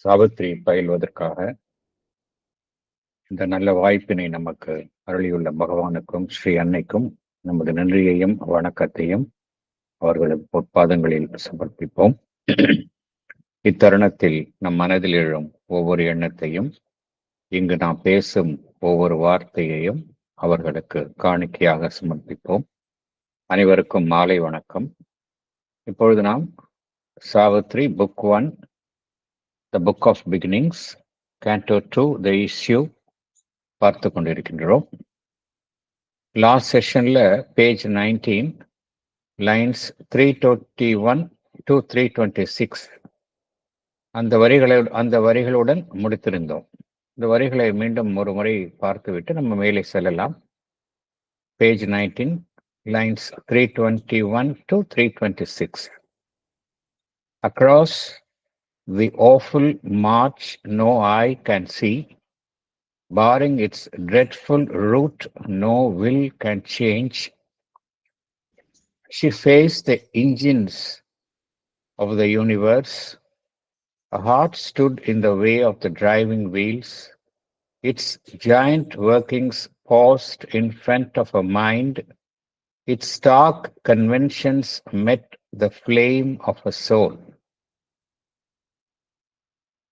சாவித்திரி பயில்வதற்காக இந்த நல்ல வாய்ப்பினை நமக்கு அருளியுள்ள பகவானுக்கும் ஸ்ரீ அன்னைக்கும் நமது நன்றியையும் வணக்கத்தையும் அவர்களது பொற்பாதங்களில் சமர்ப்பிப்போம். இத்தருணத்தில் நம் மனதில் எழும் ஒவ்வொரு எண்ணத்தையும், இங்கு நாம் பேசும் ஒவ்வொரு வார்த்தையையும் அவர்களுக்கு காணிக்கையாக சமர்ப்பிப்போம். அனைவருக்கும் மாலை வணக்கம். இப்பொழுது நாம் Savitri book 1, the book of beginnings, Canto 2, the issue பார்த்து கொண்டிருக்கின்றோம். லாஸ்ட் செஷன்ல பேஜ் 19 லைன்ஸ் 321 to 326 அந்த வரிகளுடன் முடித்திருந்தோம். இந்த வரிகளை மீண்டும் ஒரு முறை பார்த்துவிட்டு நம்ம மேலே செல்லலாம். Page 19 lines 321 to 326. Across the awful march no eye can see, barring its dreadful route no will can change. She faced the engines of the universe. A heart stood in the way of the driving wheels. Its giant workings paused in front of a mind. Its stark conventions met the flame of a soul.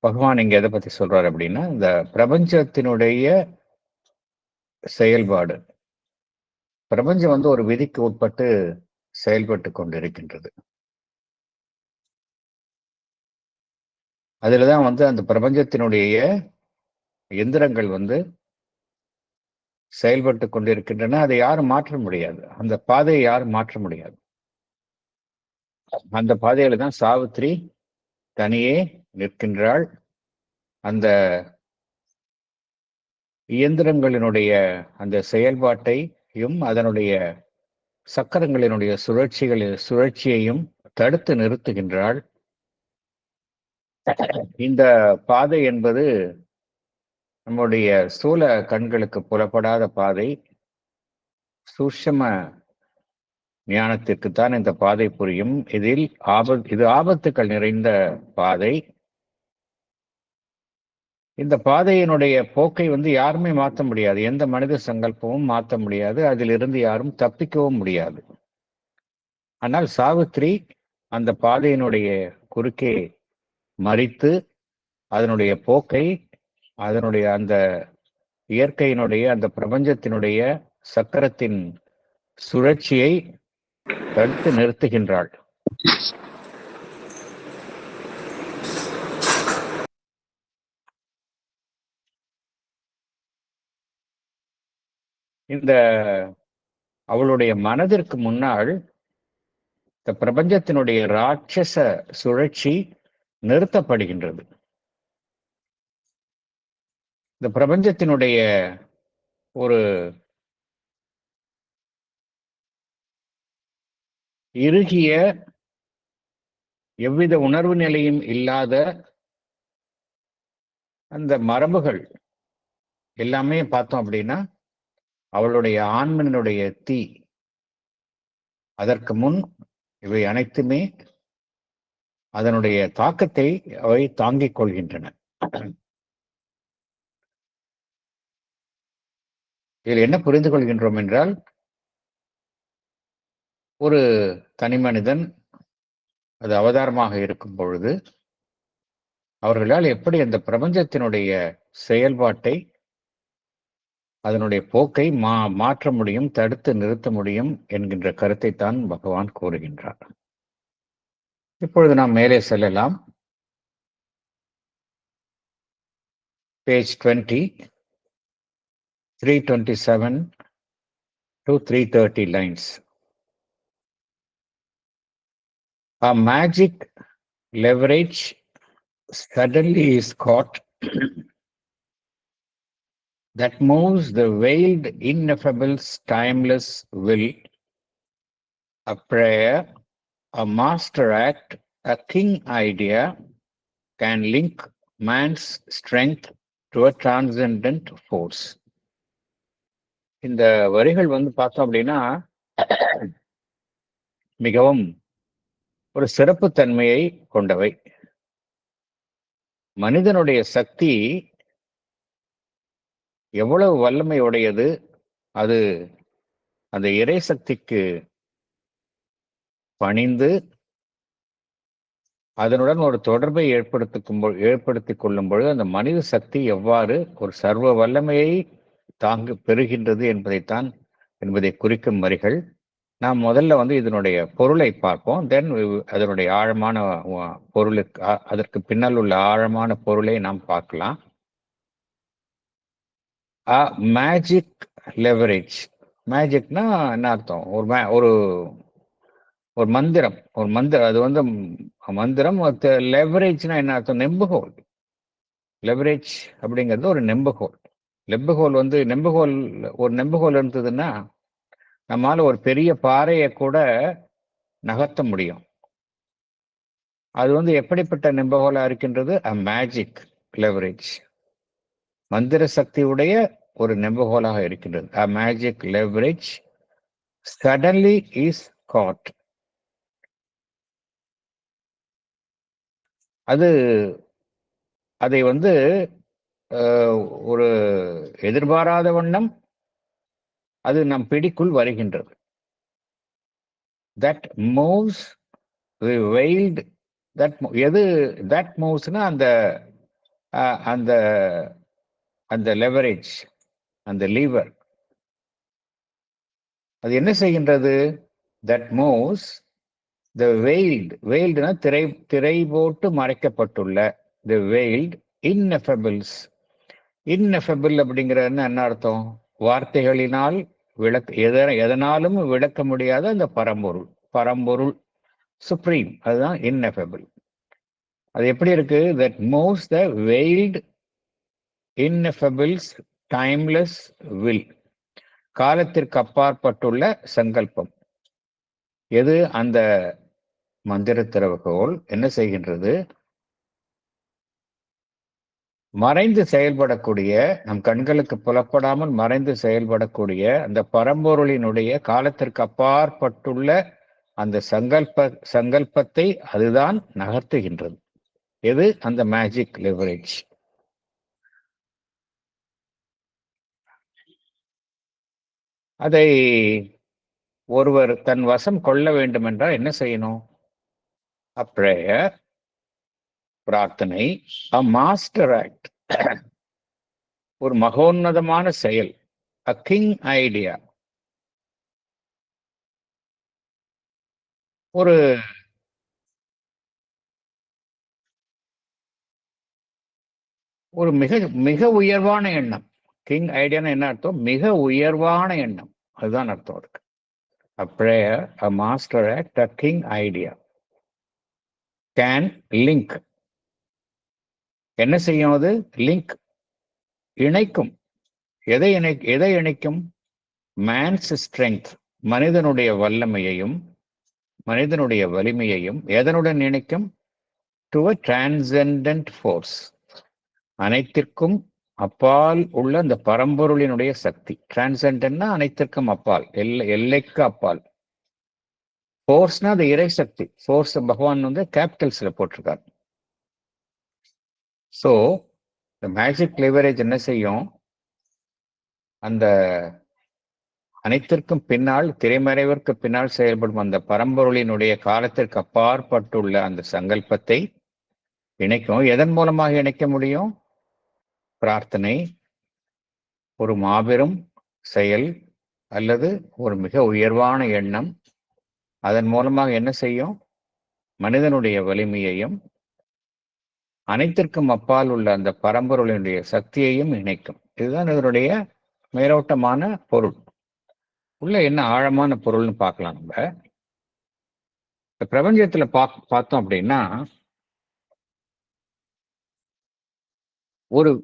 பகவான் இங்க எதை பத்தி சொல்றாரு அப்படின்னா, இந்த பிரபஞ்சத்தினுடைய செயல்பாடு, பிரபஞ்சம் ஒரு விதிக்கு உட்பட்டு செயல்பட்டு கொண்டிருக்கின்றது. அதுலதான் அந்த பிரபஞ்சத்தினுடைய எந்திரங்கள் செயல்பட்டு கொண்டிருக்கின்றன. அதை யாரும் மாற்ற முடியாது. அந்த பாதையை யாரும் மாற்ற முடியாது. அந்த பாதையில தான் சாவித்ரி தனியே நிற்கின்றாள். அந்த இயந்திரங்களினுடைய அந்த செயல்பாட்டையும் அதனுடைய சக்கரங்களினுடைய சுழற்சியையும் தடுத்து நிறுத்துகின்றாள். இந்த பாதை என்பது நம்முடைய ஸ்தூல கண்களுக்கு புலப்படாத பாதை. சூட்சும ஞானத்திற்குத்தான் இந்த பாதை புரியும். இது ஆபத்துக்கள் நிறைந்த பாதை. இந்த பாதையினுடைய போக்கை யாருமே மாற்ற முடியாது. எந்த மனித சங்கல்பமும் மாற்ற முடியாது. அதிலிருந்து யாரும் தப்பிக்கவும் முடியாது. ஆனால் சாவித்ரி அந்த பாதையினுடைய குறுக்கே மறித்து அதனுடைய போக்கை, அதனுடைய அந்த இயற்கையினுடைய அந்த பிரபஞ்சத்தினுடைய சக்கரத்தின் சுழற்சியை தடுத்து நிறுத்துகின்றாள். இந்த அவளுடைய மனதிற்கு முன்னால் இந்த பிரபஞ்சத்தினுடைய ராட்சச சுழற்சி நிறுத்தப்படுகின்றது. இந்த பிரபஞ்சத்தினுடைய ஒரு இறுகிய, எவ்வித உணர்வு நிலையும் இல்லாத அந்த மரபுகள் எல்லாமே பார்த்தோம் அப்படின்னா அவளுடைய ஆன்மனுடைய தீ. அதற்கு முன் இவை அனைத்துமே அதனுடைய தாக்கத்தை அவை தாங்கிக் கொள்கின்றன. இதில் என்ன புரிந்து கொள்கின்றோம் என்றால், ஒரு தனி மனிதன் அது அவதாரமாக இருக்கும் பொழுது அவர்களால் எப்படி அந்த பிரபஞ்சத்தினுடைய செயல்பாட்டை, அதனுடைய போக்கை மாற்ற முடியும், தடுத்து நிறுத்த முடியும் என்கின்ற கருத்தை தான் பகவான் கூறுகின்றார். இப்பொழுது நாம் மேலே செல்லலாம். Page 20, 327 to 330 lines. A magic leverage suddenly is caught that moves the veiled ineffable's timeless will. A prayer, a master act, a king idea can link man's strength to a transcendent force. இந்த வரிகள் பார்த்தோம் அப்படின்னா மிகவும் ஒரு சிறப்பு தன்மையை கொண்டவை. மனிதனுடைய சக்தி எவ்வளவு வல்லமை உடையது, அது அந்த இறை சக்திக்கு பணிந்து அதனுடன் ஒரு தொடர்பை ஏற்படுத்திக் கொள்ளும் பொழுது அந்த மனித சக்தி எவ்வாறு ஒரு சர்வ வல்லமையை பெறுகின்றது என்பதை குறிக்கும் வரிகள். நாம் முதல்ல இதனுடைய பொருளை பார்ப்போம். தென் அதனுடைய ஆழமான பொருளுக்கு அதற்கு பின்னால் உள்ள ஆழமான பொருளை நாம் பார்க்கலாம். Magic leverage. மேஜிக்னா என்ன அர்த்தம்? ஒரு ஒரு மந்திரம். அது மந்திரம். லெவரேஜ்னா என்ன அர்த்தம்? நெம்புகோல். லெவரேஜ் அப்படிங்கிறது ஒரு நெம்புகோல். ஒரு நெம்புகோல் இருந்ததுன்னா நம்மால ஒரு பெரிய பாறையை கூட நகர்த்த முடியும். அது எப்படிப்பட்ட நெம்புகோலா இருக்கின்றது? Magic leverage. மந்திர சக்தியுடைய ஒரு நெம்புகோலாக இருக்கின்றது. Magic leverage suddenly is caught. அதை ஒரு எதிர்பாராத வண்ணம் அது நம் பிடிக்குள் வருகின்றது. that moves the veiled that moves-னா அந்த அந்த லெவரேஜ், அந்த லீவர் அது என்ன செய்கின்றது? that moves the veiled-னா திரை போட்டு மறைக்கப்பட்டுள்ள the veiled ineffables. ineffable அப்படிங்கிறது என்ன அர்த்தம்? வார்த்தைகளினால் எதனாலும் விளக்க முடியாத அந்த பரம்பொருள் சுப்ரீம், அதுதான் ineffable. அது எப்படி இருக்கு? that moves the veiled ineffables timeless will. காலத்திற்கு அப்பாற்பட்டுள்ள சங்கல்பம். எது? அந்த மந்திர திறவுகோல் என்ன செய்கின்றது? மறைந்து செயல்படக்கூடிய, நம் கண்களுக்கு புலப்படாமல் மறைந்து செயல்படக்கூடிய அந்த பரம்பொருளினுடைய காலத்திற்கு அப்பாற்பட்டுள்ள அந்த சங்கல்பத்தை அதுதான் நகர்த்துகின்றது. எது? அந்த மேஜிக் லெவரேஜ். அதை ஒருவர் தன் வசம் கொள்ள வேண்டும் என்றால் என்ன செய்யணும்? a prayer, பிரார்த்தனை, a master act, ஒரு மகோன்னதமான செயல், a king idea, ஒரு மிக மிக உயர்வான எண்ணம். கிங் ஐடியான்னு என்ன அர்த்தம்? மிக உயர்வான எண்ணம், அதுதான் அர்த்தம் இருக்கு. a prayer, a master act, a king idea can link. என்ன செய்யும் அது? லிங்க், இணைக்கும். எதை இணைக்கும்? மேன்ஸ் ஸ்ட்ரெங்க், மனிதனுடைய வல்லமையையும் மனிதனுடைய வலிமையையும் எதனுடன் இணைக்கும்? டு a transcendent force, அனைத்திற்கும் அப்பால் உள்ள அந்த பரம்பொருளினுடைய சக்தி. டிரான்சென்டென்ட்னா அனைத்திற்கும் அப்பால், எல்லைக்கு அப்பால். ஃபோர்ஸ்னா அது இறை சக்தி. ஃபோர்ஸ் பகவான் கேபிட்டல்ஸ்ல போட்டிருக்கார். ஸோ இந்த மேஜிக் லிவரேஜ் என்ன செய்யும்? அந்த அனைத்திற்கும் பின்னால், திரைமறைவிற்கு பின்னால் செயல்படும் அந்த பரம்பொருளினுடைய காலத்திற்கு அப்பாற்பட்டுள்ள அந்த சங்கல்பத்தை இணைக்கும். எதன் மூலமாக இணைக்க முடியும்? பிரார்த்தனை, ஒரு மாபெரும் செயல் அல்லது ஒரு மிக உயர்வான எண்ணம். அதன் மூலமாக என்ன செய்யும்? மனிதனுடைய வலிமையையும் அனைத்திற்கும் அப்பால் உள்ள அந்த பரம்பொருளினுடைய சக்தியையும் இணைக்கும். இதுதான் இதனுடைய மேலோட்டமான பொருள். உள்ள என்ன ஆழமான பொருள்னு பார்க்கலாம். நம்ம பிரபஞ்சத்துல பார்த்தோம் அப்படின்னா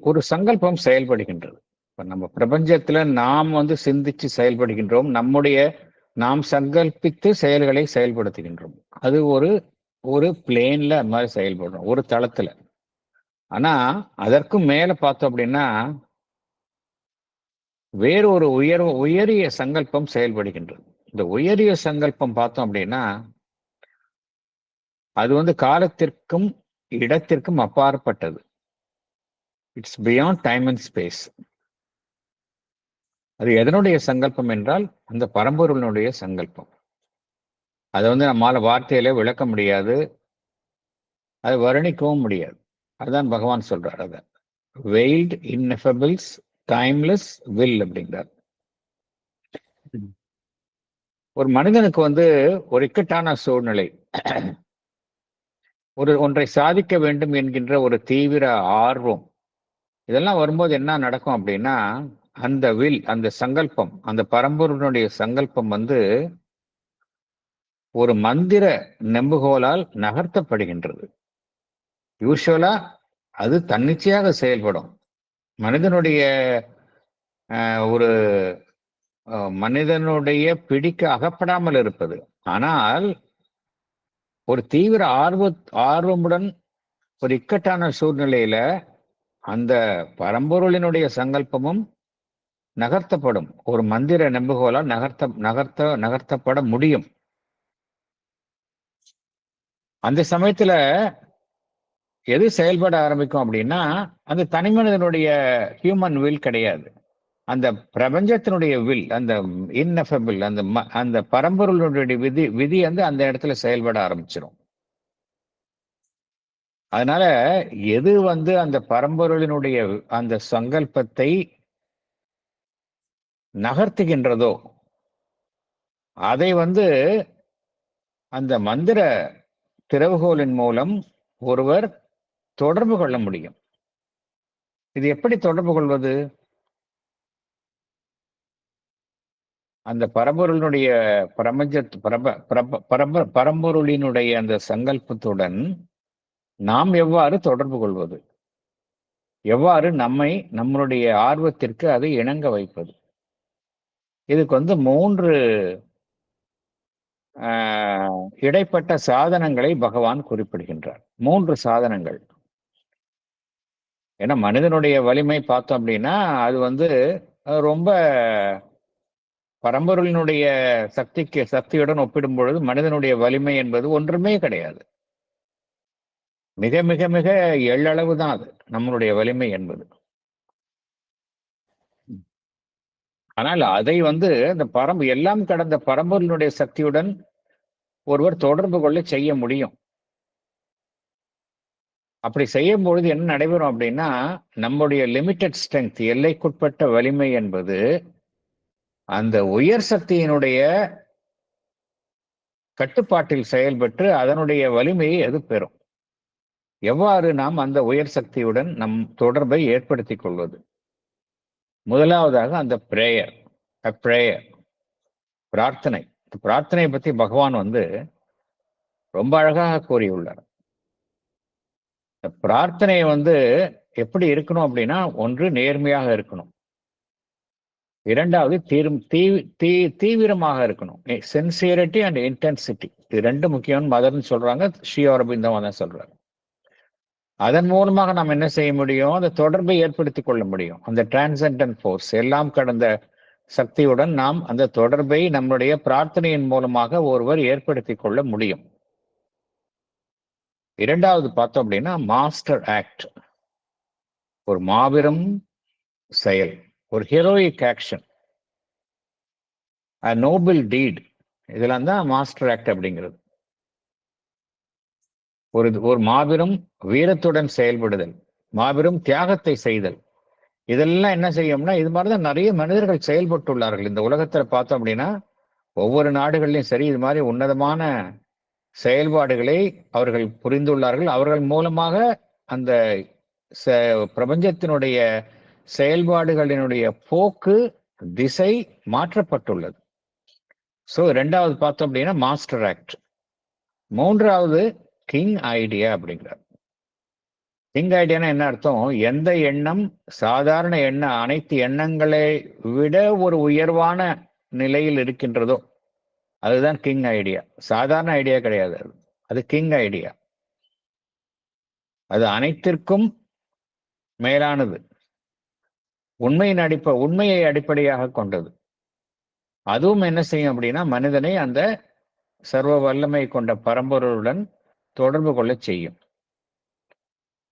ஒரு சங்கல்பம் செயல்படுகின்றது. இப்ப நம்ம பிரபஞ்சத்துல நாம் சிந்திச்சு செயல்படுகின்றோம். நாம் சங்கல்பித்து செயல்களை செயல்படுத்துகின்றோம். அது ஒரு பிளேன்ல அது மாதிரி செயல்படுறோம், ஒரு தளத்துல. ஆனா அதற்கும் மேல பார்த்தோம் அப்படின்னா வேறு ஒரு உயரிய சங்கல்பம் செயல்படுகின்றது. இந்த உயரிய சங்கல்பம் பார்த்தோம் அப்படின்னா அது காலத்திற்கும் இடத்திற்கும் அப்பாற்பட்டது. It's beyond time and space. அது எதனுடைய சங்கல்பம் என்றால் அந்த பரம்பொருளினுடைய சங்கல்பம். அதை நம்மால வார்த்தையில விளக்க முடியாது, அதை வர்ணிக்கவும் முடியாது. அதுதான் பகவான் சொல்றார். அதை வெயில்ட் இன்னெஃபபிள்ஸ் டைம்லெஸ் வில் அப்படிங்கிறார். ஒரு மனிதனுக்கு ஒரு இக்கட்டான சூழ்நிலை, ஒன்றை சாதிக்க வேண்டும் என்கின்ற ஒரு தீவிர ஆர்வம், இதெல்லாம் வரும்போது என்ன நடக்கும் அப்படின்னா, அந்த வில், அந்த சங்கல்பம், அந்த பரம்பொருளுடைய சங்கல்பம் ஒரு மந்திர நெம்புகோலால் நகர்த்தப்படுகின்றது. யூஸ்வலா அது தன்னிச்சையாக செயல்படும். மனிதனுடைய ஒரு மனிதனுடைய பிடிக்க அகப்படாமல் இருப்பது. ஆனால் ஒரு தீவிர ஆர்வமுடன் ஒரு இக்கட்டான சூழ்நிலையில அந்த பரம்பொருளினுடைய சங்கல்பமும் நகர்த்தப்படும். ஒரு மந்திர நெம்புகோலால் நகர்த்தப்பட முடியும். அந்த சமயத்துல எது செயல்பட ஆரம்பிக்கும் அப்படின்னா, அந்த தனி மனிதனுடைய ஹியூமன் வில் கிடையாது. அந்த பிரபஞ்சத்தினுடைய வில், அந்த இன்னெஃபபிள், அந்த பரம்பொருளுடைய விதி அந்த இடத்துல செயல்பட ஆரம்பிச்சிடும். அதனால எது அந்த பரம்பொருளினுடைய அந்த சங்கல்பத்தை நகர்த்துகின்றதோ அதை அந்த மந்திர திறவுகோலின் மூலம் ஒருவர் தொடர்பு கொள்ள முடியும். இது எப்படி தொடர்பு கொள்வது? அந்த பரம்பொருளினுடைய பரம்பொருளினுடைய அந்த சங்கல்பத்துடன் நாம் எவ்வாறு தொடர்பு கொள்வது? எவ்வாறு நம்மளுடைய ஆர்வத்திற்கு அதை இணங்க வைப்பது? இதுக்கு 3 இடைப்பட்ட சாதனங்களை பகவான் குறிப்பிடுகின்றார். 3 சாதனங்கள். ஏன்னா மனிதனுடைய வலிமை பார்த்தோம் அப்படின்னா, அது ரொம்ப பரம்பொருளினுடைய சக்தியுடன் ஒப்பிடும் பொழுது மனிதனுடைய வலிமை என்பது ஒன்றுமே கிடையாது. மிக மிக மிக எள்ளளவு தான் அது நம்மளுடைய வலிமை என்பது. ஆனால் அதை அந்த எல்லாம் கடந்த பரம்பொருளினுடைய சக்தியுடன் ஒருவர் தொடர்பு கொள்ள செய்ய முடியும். அப்படி செய்யும் பொழுது என்ன நடைபெறும் அப்படின்னா, நம்முடைய லிமிட்டட் ஸ்ட்ரென்த், எல்லைக்குட்பட்ட வலிமை என்பது அந்த உயர் சக்தியினுடைய கட்டுப்பாட்டில் செயல்பட்டு அதனுடைய வலிமையை அது பெறும். எவ்வாறு நாம் அந்த உயர் சக்தியுடன் நம் தொடர்பை ஏற்படுத்திக் கொள்வது? முதலாவதாக அந்த பிரேயர், பிரார்த்தனை. பிரார்த்தனை பத்தி பகவான் ரொம்ப அழகாக கூறியுள்ளார். பிரார்த்தனை எப்படி இருக்கணும் அப்படின்னா, ஒன்று நேர்மையாக இருக்கணும், இரண்டாவது தீவிரமாக இருக்கணும். சின்சியரிட்டி அண்ட் இன்டென்சிட்டி, இது 2 முக்கியம் மதர்னு சொல்றாங்க. ஸ்ரீ அரவிந்தம் தான் சொல்றாங்க. அதன் மூலமாக நாம் என்ன செய்ய முடியும்? அந்த தொடர்பை ஏற்படுத்திக் கொள்ள முடியும். அந்த டிரான்சென்டன்ட் ஃபோர்ஸ், எல்லாம் கடந்த சக்தியுடன் நாம் அந்த தொடர்பை நம்முடைய பிரார்த்தனையின் மூலமாக ஒருவர் ஏற்படுத்திக் கொள்ள முடியும். இரண்டாவது பார்த்தோம் அப்படின்னா மாஸ்டர் ஆக்ட், ஒரு மாபெரும் செயல், ஒரு ஹீரோயிக் ஆக்ஷன், நோபல் டீட், இதெல்லாம் தான் மாஸ்டர் ஆக்ட் அப்படிங்கிறது. ஒரு மாபெரும் வீரத்துடன் செயல்படுதல், மாபெரும் தியாகத்தை செய்தல், இதெல்லாம் என்ன செய்யும்னா, இது மாதிரிதான் நிறைய மனிதர்கள் செயல்பட்டுள்ளார்கள் இந்த உலகத்துல. பார்த்தோம் அப்படின்னா ஒவ்வொரு நாடுகள்லையும் சரி, இது மாதிரி உன்னதமான செயல்பாடுகளை அவர்கள் புரிந்துள்ளார்கள். அவர்கள் மூலமாக அந்த பிரபஞ்சத்தினுடைய செயல்பாடுகளினுடைய போக்கு, திசை மாற்றப்பட்டுள்ளது. சோ 2வது பார்த்தோம் அப்படின்னா மாஸ்டர் ஆக்ட். 3வது கிங் ஐடியா அப்படிங்கிறார். கிங் ஐடியானா என்ன அர்த்தம்? எந்த எண்ணம், சாதாரண எண்ணம், அனைத்து எண்ணங்களை விட ஒரு உயர்வான நிலையில் இருக்கின்றதோ அதுதான் கிங் ஐடியா. சாதாரண ஐடியா கிடையாது, அது கிங் ஐடியா. அது அனைத்திற்கும் மேலானது, உண்மையை அடிப்படையாக கொண்டது. அதுவும் என்ன செய்யும் அப்படின்னா, மனிதனை அந்த சர்வ வல்லமை கொண்ட பரம்பொருளுடன் தொடர்பு கொள்ள செய்யும்.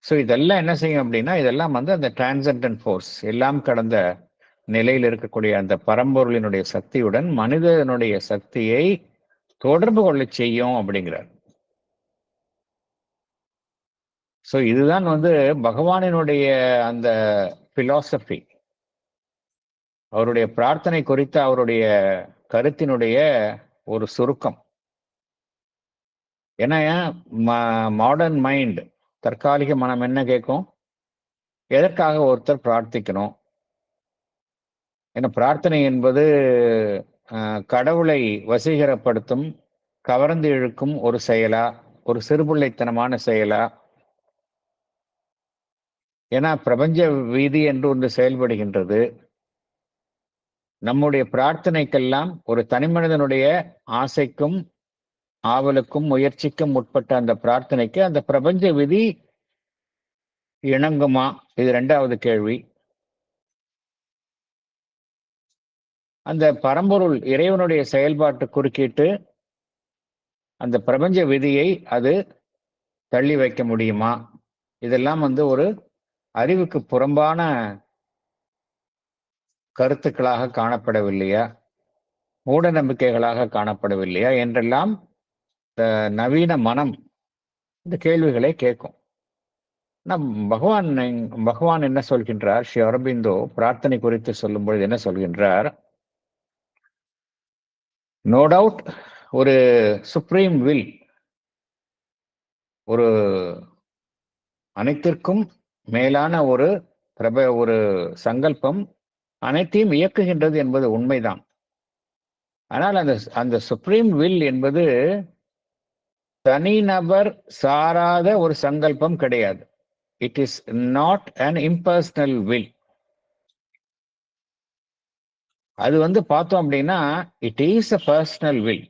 ஸோ இதெல்லாம் என்ன செய்யும் அப்படின்னா, இதெல்லாம் வந்து அந்த டிரான்சென்டன்ட் ஃபோர்ஸ், எல்லாம் கடந்த நிலையில் இருக்கக்கூடிய அந்த பரம்பொருளினுடைய சக்தியுடன் மனிதனுடைய சக்தியை தொடர்பு கொள்ள செய்யும் அப்படிங்கிறார். ஸோ இதுதான் வந்து பகவானினுடைய அந்த பிலாசபி. அவருடைய பிரார்த்தனை குறித்த அவருடைய கருத்தினுடைய ஒரு சுருக்கம். ஏன்னா மாடர்ன் மைண்ட், தற்காலிக மனம் என்ன கேட்கும்? எதற்காக ஒருத்தர் பிரார்த்திக்கணும்? ஏன்னா பிரார்த்தனை என்பது கடவுளை வசீகரப்படுத்தும், கவர்ந்து இழுக்கும் ஒரு செயலா, ஒரு சிறுபிள்ளைத்தனமான செயலா? ஏன்னா பிரபஞ்ச விதி என்று ஒன்று செயல்படுகின்றது. நம்முடைய பிரார்த்தனைக்கெல்லாம் ஒரு தனிமனிதனுடைய ஆசைக்கும் ஆவலுக்கும் முயற்சிக்கும் உட்பட்ட அந்த பிரார்த்தனைக்கு அந்த பிரபஞ்ச விதி இணங்குமா? இது 2வது கேள்வி. அந்த பரம்பொருள் இறைவனுடைய செயல்பாட்டு குறுக்கிட்டு அந்த பிரபஞ்ச விதியை அது தள்ளி வைக்க முடியுமா? இதெல்லாம் வந்து ஒரு அறிவுக்கு புறம்பான கருத்துக்களாக காணப்படவில்லையா? மூட நம்பிக்கைகளாக காணப்படவில்லையா என்றெல்லாம் நவீன மனம் இந்த கேள்விகளை கேட்கும். பகவான் என்ன சொல்கின்றார்? ஸ்ரீ அரபிந்தோ பிரார்த்தனை குறித்து சொல்லும் பொழுது என்ன சொல்கின்றார்? நோ டவுட் ஒரு சுப்ரீம் வில், ஒரு அனைத்திற்கும் மேலான ஒரு சங்கல்பம் அனைத்தையும் இயக்குகின்றது என்பது உண்மைதான். ஆனால் அந்த அந்த சுப்ரீம் வில் என்பது தனிநபர் சாராத ஒரு சங்கல்பம் கிடையாது. It is not an impersonal will. அது வந்து பார்த்தோம் அப்படின்னா it is a personal will.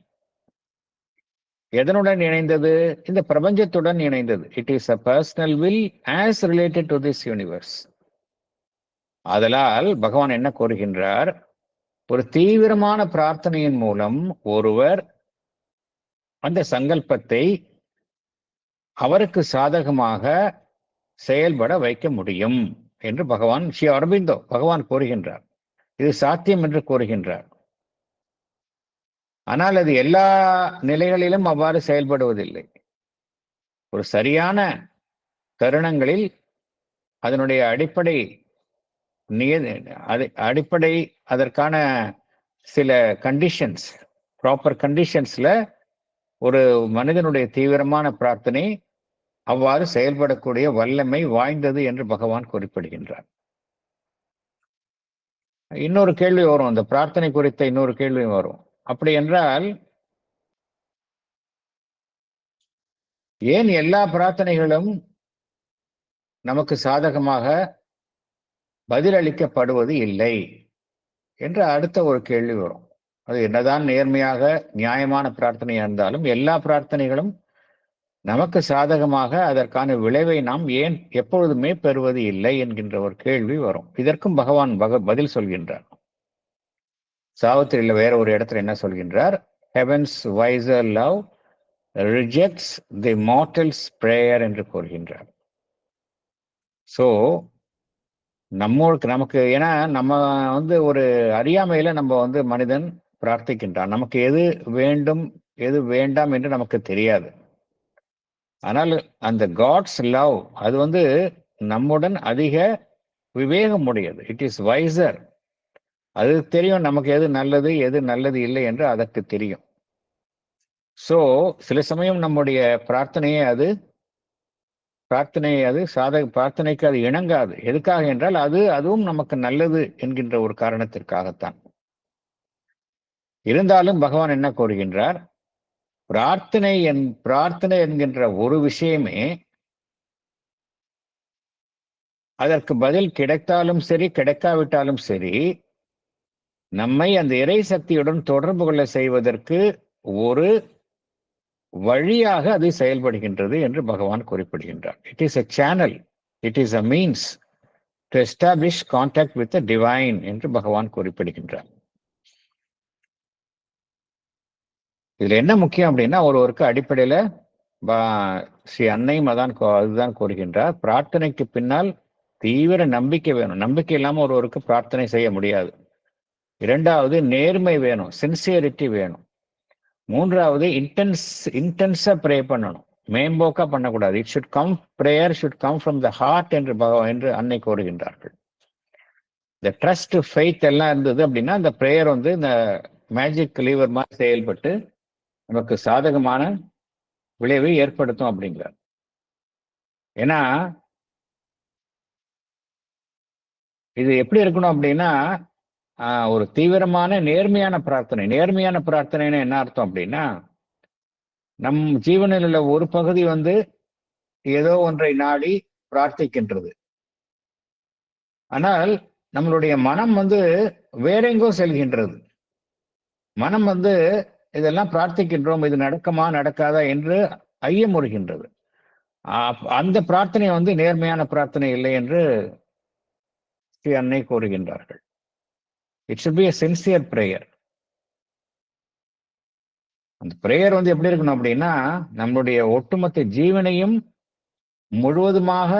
எதனுடன் இணைந்தது? இந்த பிரபஞ்சத்துடன் இணைந்தது. It is a personal will as related to this universe. ஆதலால் பகவான் என்ன கூறுகின்றார்? ஒரு தீவிரமான பிரார்த்தனையின் மூலம் ஒருவர் அந்த சங்கல்பத்தை அவருக்கு சாதகமாக செயல்பட வைக்க முடியும் என்று ஸ்ரீ அரபிந்தோ பகவான் கூறுகின்றார். இது சாத்தியம் என்று கூறுகின்றார். ஆனால் அது எல்லா நிலைகளிலும் அவ்வாறு செயல்படுவதில்லை. ஒரு சரியான தருணங்களில் அதனுடைய அடிப்படை அதற்கான சில கண்டிஷன்ஸ், ப்ராப்பர் கண்டிஷன்ஸ்ல ஒரு மனிதனுடைய தீவிரமான பிரார்த்தனை அவ்வாறு செயல்படக்கூடிய வல்லமை வாய்ந்தது என்று பகவான் குறிப்பிடுகின்றார். இன்னொரு கேள்வி வரும், அந்த பிரார்த்தனை குறித்த இன்னொரு கேள்வி வரும். அப்படி என்றால் ஏன் எல்லா பிரார்த்தனைகளும் நமக்கு சாதகமாக பதிலளிக்கப்படுவது இல்லை என்ற அடுத்த ஒரு கேள்வி வரும். அது என்னதான் நேர்மையாக நியாயமான பிரார்த்தனையா இருந்தாலும் எல்லா பிரார்த்தனைகளும் நமக்கு சாதகமாக அதற்கான விளைவை நாம் ஏன் எப்பொழுதுமே பெறுவது இல்லை என்கின்ற ஒரு கேள்வி வரும். இதற்கும் பகவான் பதில் சொல்கின்றார். சாவித்திரியில வேற ஒரு இடத்துல என்ன சொல்கின்றார்? ஹெவன்ஸ் வைசர் லவ் ரிஜெக்ட்ஸ் தி மார்டல்ஸ் பிரேயர் என்று கூறுகின்றார். ஸோ நமக்கு ஏன்னா நம்ம வந்து ஒரு அறியாமையில நம்ம வந்து மனிதன் பிரார்த்திக்கின்றான். நமக்கு எது வேண்டும் எது வேண்டாம் என்று நமக்கு தெரியாது. ஆனால் அந்த காட்ஸ் லவ் அது வந்து நம்முடன் அதிக விவேகம் உடையது. It is visor. அது தெரியும் நமக்கு எது நல்லது இல்லை என்று அதற்கு தெரியும். ஸோ சில சமயம் நம்முடைய பிரார்த்தனைக்கு அது இணங்காது. எதுக்காக என்றால் அதுவும் நமக்கு நல்லது என்கின்ற ஒரு காரணத்திற்காகத்தான். இருந்தாலும் பகவான் என்ன கூறுகின்றார்? பிரார்த்தனை என்கின்ற ஒரு விஷயமே அதற்கு பதில் கிடைத்தாலும் சரி கிடைக்காவிட்டாலும் சரி நம்மை அந்த இறை சக்தியுடன் தொடர்பு கொள்ள செய்வதற்கு ஒரு வழியாக அது செயல்படுகின்றது என்று பகவான் குறிப்பிடுகின்றார். It is a channel, it is a means to establish contact with the divine என்று பகவான் குறிப்பிடுகின்றார். இதுல என்ன முக்கியம் அப்படின்னா ஒருவருக்கு அடிப்படையில ஸ்ரீ அன்னையும் அதுதான் கூறுகின்றார். பிரார்த்தனைக்கு பின்னால் தீவிர நம்பிக்கை வேணும். நம்பிக்கை இல்லாம ஒருவருக்கு பிரார்த்தனை செய்ய முடியாது. இரண்டாவது நேர்மை வேணும், சின்சியரிட்டி வேணும். மூன்றாவது இன்டென்ஸா ப்ரே பண்ணணும், மேம்போக்கா பண்ணக்கூடாது. It should come, prayer should come from the heart என்று அன்னை கூறுகின்றார்கள். இந்த ட்ரஸ்ட், ஃபெய்த் எல்லாம் இருந்தது அப்படின்னா அந்த பிரேயர் வந்து இந்த மேஜிக் லீவர் மாதிரி செயல்பட்டு நமக்கு சாதகமான விளைவை ஏற்படுத்தும் அப்படிங்கிறார். ஏன்னா இது எப்படி இருக்கணும் அப்படின்னா ஒரு தீவிரமான நேர்மையான பிரார்த்தனை. நேர்மையான பிரார்த்தனைன்னு என்ன அர்த்தம் அப்படின்னா, நம் ஜீவனில் உள்ள ஒரு பகுதி வந்து ஏதோ ஒன்றை நாடி பிரார்த்திக்கின்றது. ஆனால் நம்மளுடைய மனம் வந்து வேற எங்கோ செல்கின்றது. மனம் வந்து இதெல்லாம் பிரார்த்திக்கின்றோம், இது நடக்குமா நடக்காதா என்று ஐயமுறுகின்றது. அந்த பிரார்த்தனை வந்து நேர்மையான பிரார்த்தனை இல்லை என்று ஸ்ரீ அன்னை கூறுகின்றார்கள். It should be a sincere prayer. அந்த பிரேயர் வந்து எப்படி இருக்கணும் அப்படின்னா, நம்மளுடைய ஒட்டுமொத்த ஜீவனையும் முழுவதுமாக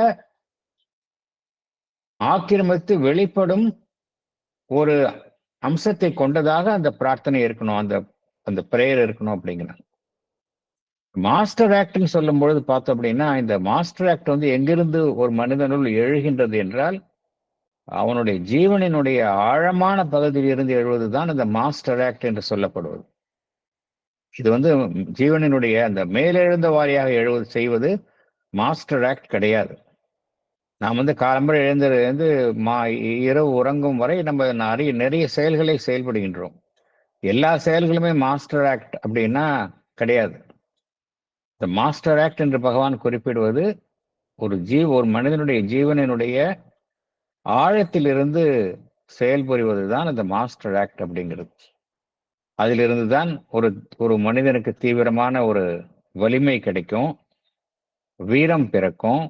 ஆக்கிரமித்து வெளிப்படும் ஒரு அம்சத்தை கொண்டதாக அந்த பிரார்த்தனை இருக்கணும், அந்த அந்த பிரேயர் இருக்கணும் அப்படிங்கிறாங்க. மாஸ்டர் ஆக்ட்னு சொல்லும் பொழுது பார்த்தோம் அப்படின்னா, இந்த மாஸ்டர் ஆக்ட் வந்து எங்கிருந்து ஒரு மனிதனுள் எழுகின்றது என்றால், அவனுடைய ஜீவனினுடைய ஆழமான பகுதியில் இருந்து எழுவதுதான் இந்த மாஸ்டர் ஆக்ட் என்று சொல்லப்படுவது. இது வந்து ஜீவனினுடைய அந்த மேலெழுந்த வாரியாக செய்வது மாஸ்டர் ஆக்ட் கிடையாது. நாம் வந்து காலம்பரை எழுந்து இரவு உறங்கும் வரை நம்ம நிறைய செயல்களை செயல்படுகின்றோம். எல்லா செயல்களுமே மாஸ்டர் ஆக்ட் அப்படின்னா கிடையாது. இந்த மாஸ்டர் ஆக்ட் என்று பகவான் குறிப்பிடுவது ஒரு மனிதனுடைய ஜீவனினுடைய ஆழத்திலிருந்து செயல்புரிவதுதான் அந்த மாஸ்டர் ஆக்ட் அப்படிங்கிறது. அதிலிருந்து தான் ஒரு மனிதனுக்கு தீவிரமான ஒரு வலிமை கிடைக்கும், வீரம் பிறக்கும்,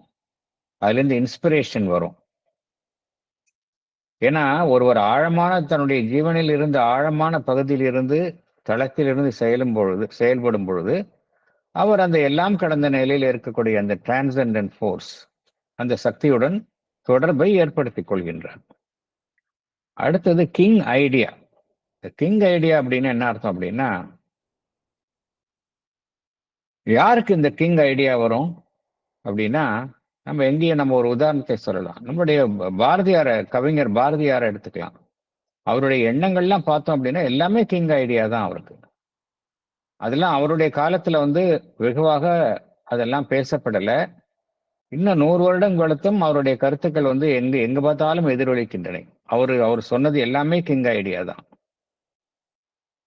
அதுலேருந்து இன்ஸ்பிரேஷன் வரும். ஏன்னா ஒருவர் தன்னுடைய ஜீவனில் இருந்து ஆழமான பகுதியில் இருந்து தளத்திலிருந்து செயல்படும் பொழுது அவர் அந்த எல்லாம் கடந்த நிலையில் இருக்கக்கூடிய அந்த டிரான்செண்டன்ட் ஃபோர்ஸ், அந்த சக்தியுடன் தொடர்பை ஏற்படுத்திக் கொள்கின்றார். அடுத்தது கிங் ஐடியா. கிங் ஐடியா அப்படின்னு என்ன அர்த்தம் அப்படின்னா, யாருக்கு இந்த கிங் ஐடியா வரும் அப்படின்னா, நம்ம ஒரு உதாரணத்தை சொல்லலாம். நம்மளுடைய கவிஞர் பாரதியாரை எடுத்துக்கலாம். அவருடைய எண்ணங்கள்லாம் பார்த்தோம் அப்படின்னா எல்லாமே கிங் ஐடியா தான் அவருக்கு. அதெல்லாம் அவருடைய காலத்துல வந்து வெகுவாக அதெல்லாம் பேசப்படலை. இன்னும் 100 வருடம் கழித்தும் அவருடைய கருத்துக்கள் வந்து எங்க பார்த்தாலும் எதிரொலிக்கின்றன. அவர் சொன்னது எல்லாமே கிங் ஐடியா தான்.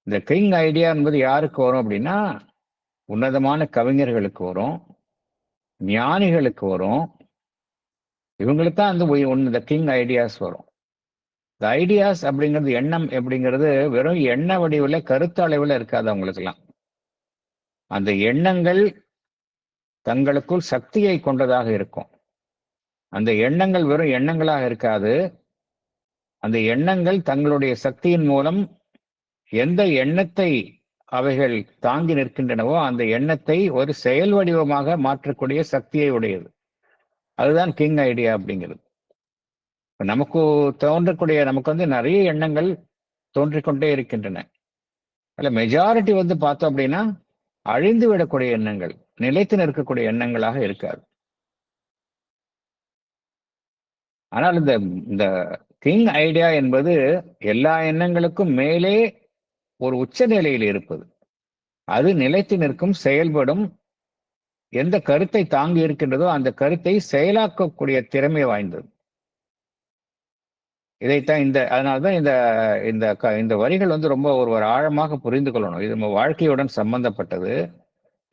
இந்த கிங் ஐடியா என்பது யாருக்கு வரும் அப்படின்னா, உன்னதமான கவிஞர்களுக்கு வரும், ஞானிகளுக்கு வரும். இவங்களுக்கு தான் இந்த கிங் ஐடியாஸ் வரும். இந்த ஐடியாஸ் அப்படிங்கிறது, எண்ணம் அப்படிங்கிறது வெறும் எண்ண வடிவில் கருத்து அளவில் இருக்காது அவங்களுக்கெல்லாம். அந்த எண்ணங்கள் தங்களுக்குள் சக்தியை கொண்டதாக இருக்கும். அந்த எண்ணங்கள் வெறும் எண்ணங்களாக இருக்காது. அந்த எண்ணங்கள் தங்களுடைய சக்தியின் மூலம் எந்த எண்ணத்தை அவைகள் தாங்கி நிற்கின்றனவோ அந்த எண்ணத்தை ஒரு செயல் வடிவமாக மாற்றக்கூடிய சக்தியை உடையது. அதுதான் கிங் ஐடியா அப்படிங்கிறது. நமக்கு வந்து நிறைய எண்ணங்கள் தோன்றிக்கொண்டே இருக்கின்றன. அதில் மெஜாரிட்டி வந்து பார்த்தோம் அப்படின்னா அழிந்து விடக்கூடிய எண்ணங்கள், நிலைத்து நிற்கக்கூடிய எண்ணங்களாக இருக்காது. ஆனால் இந்த கிங் ஐடியா என்பது எல்லா எண்ணங்களுக்கும் மேலே ஒரு உச்ச நிலையில் இருப்பது. அது நிலைத்து நிற்கும், செயல்படும், எந்த கருத்தை தாங்கி இருக்கின்றதோ அந்த கருத்தை செயலாக்கக்கூடிய திறமை வாய்ந்தது. இதைத்தான் அதனால்தான் இந்த வரிகள் வந்து ரொம்ப ஒருவர் ஆழமாக புரிந்து கொள்ளணும். இது நம்ம வாழ்க்கையுடன் சம்பந்தப்பட்டது.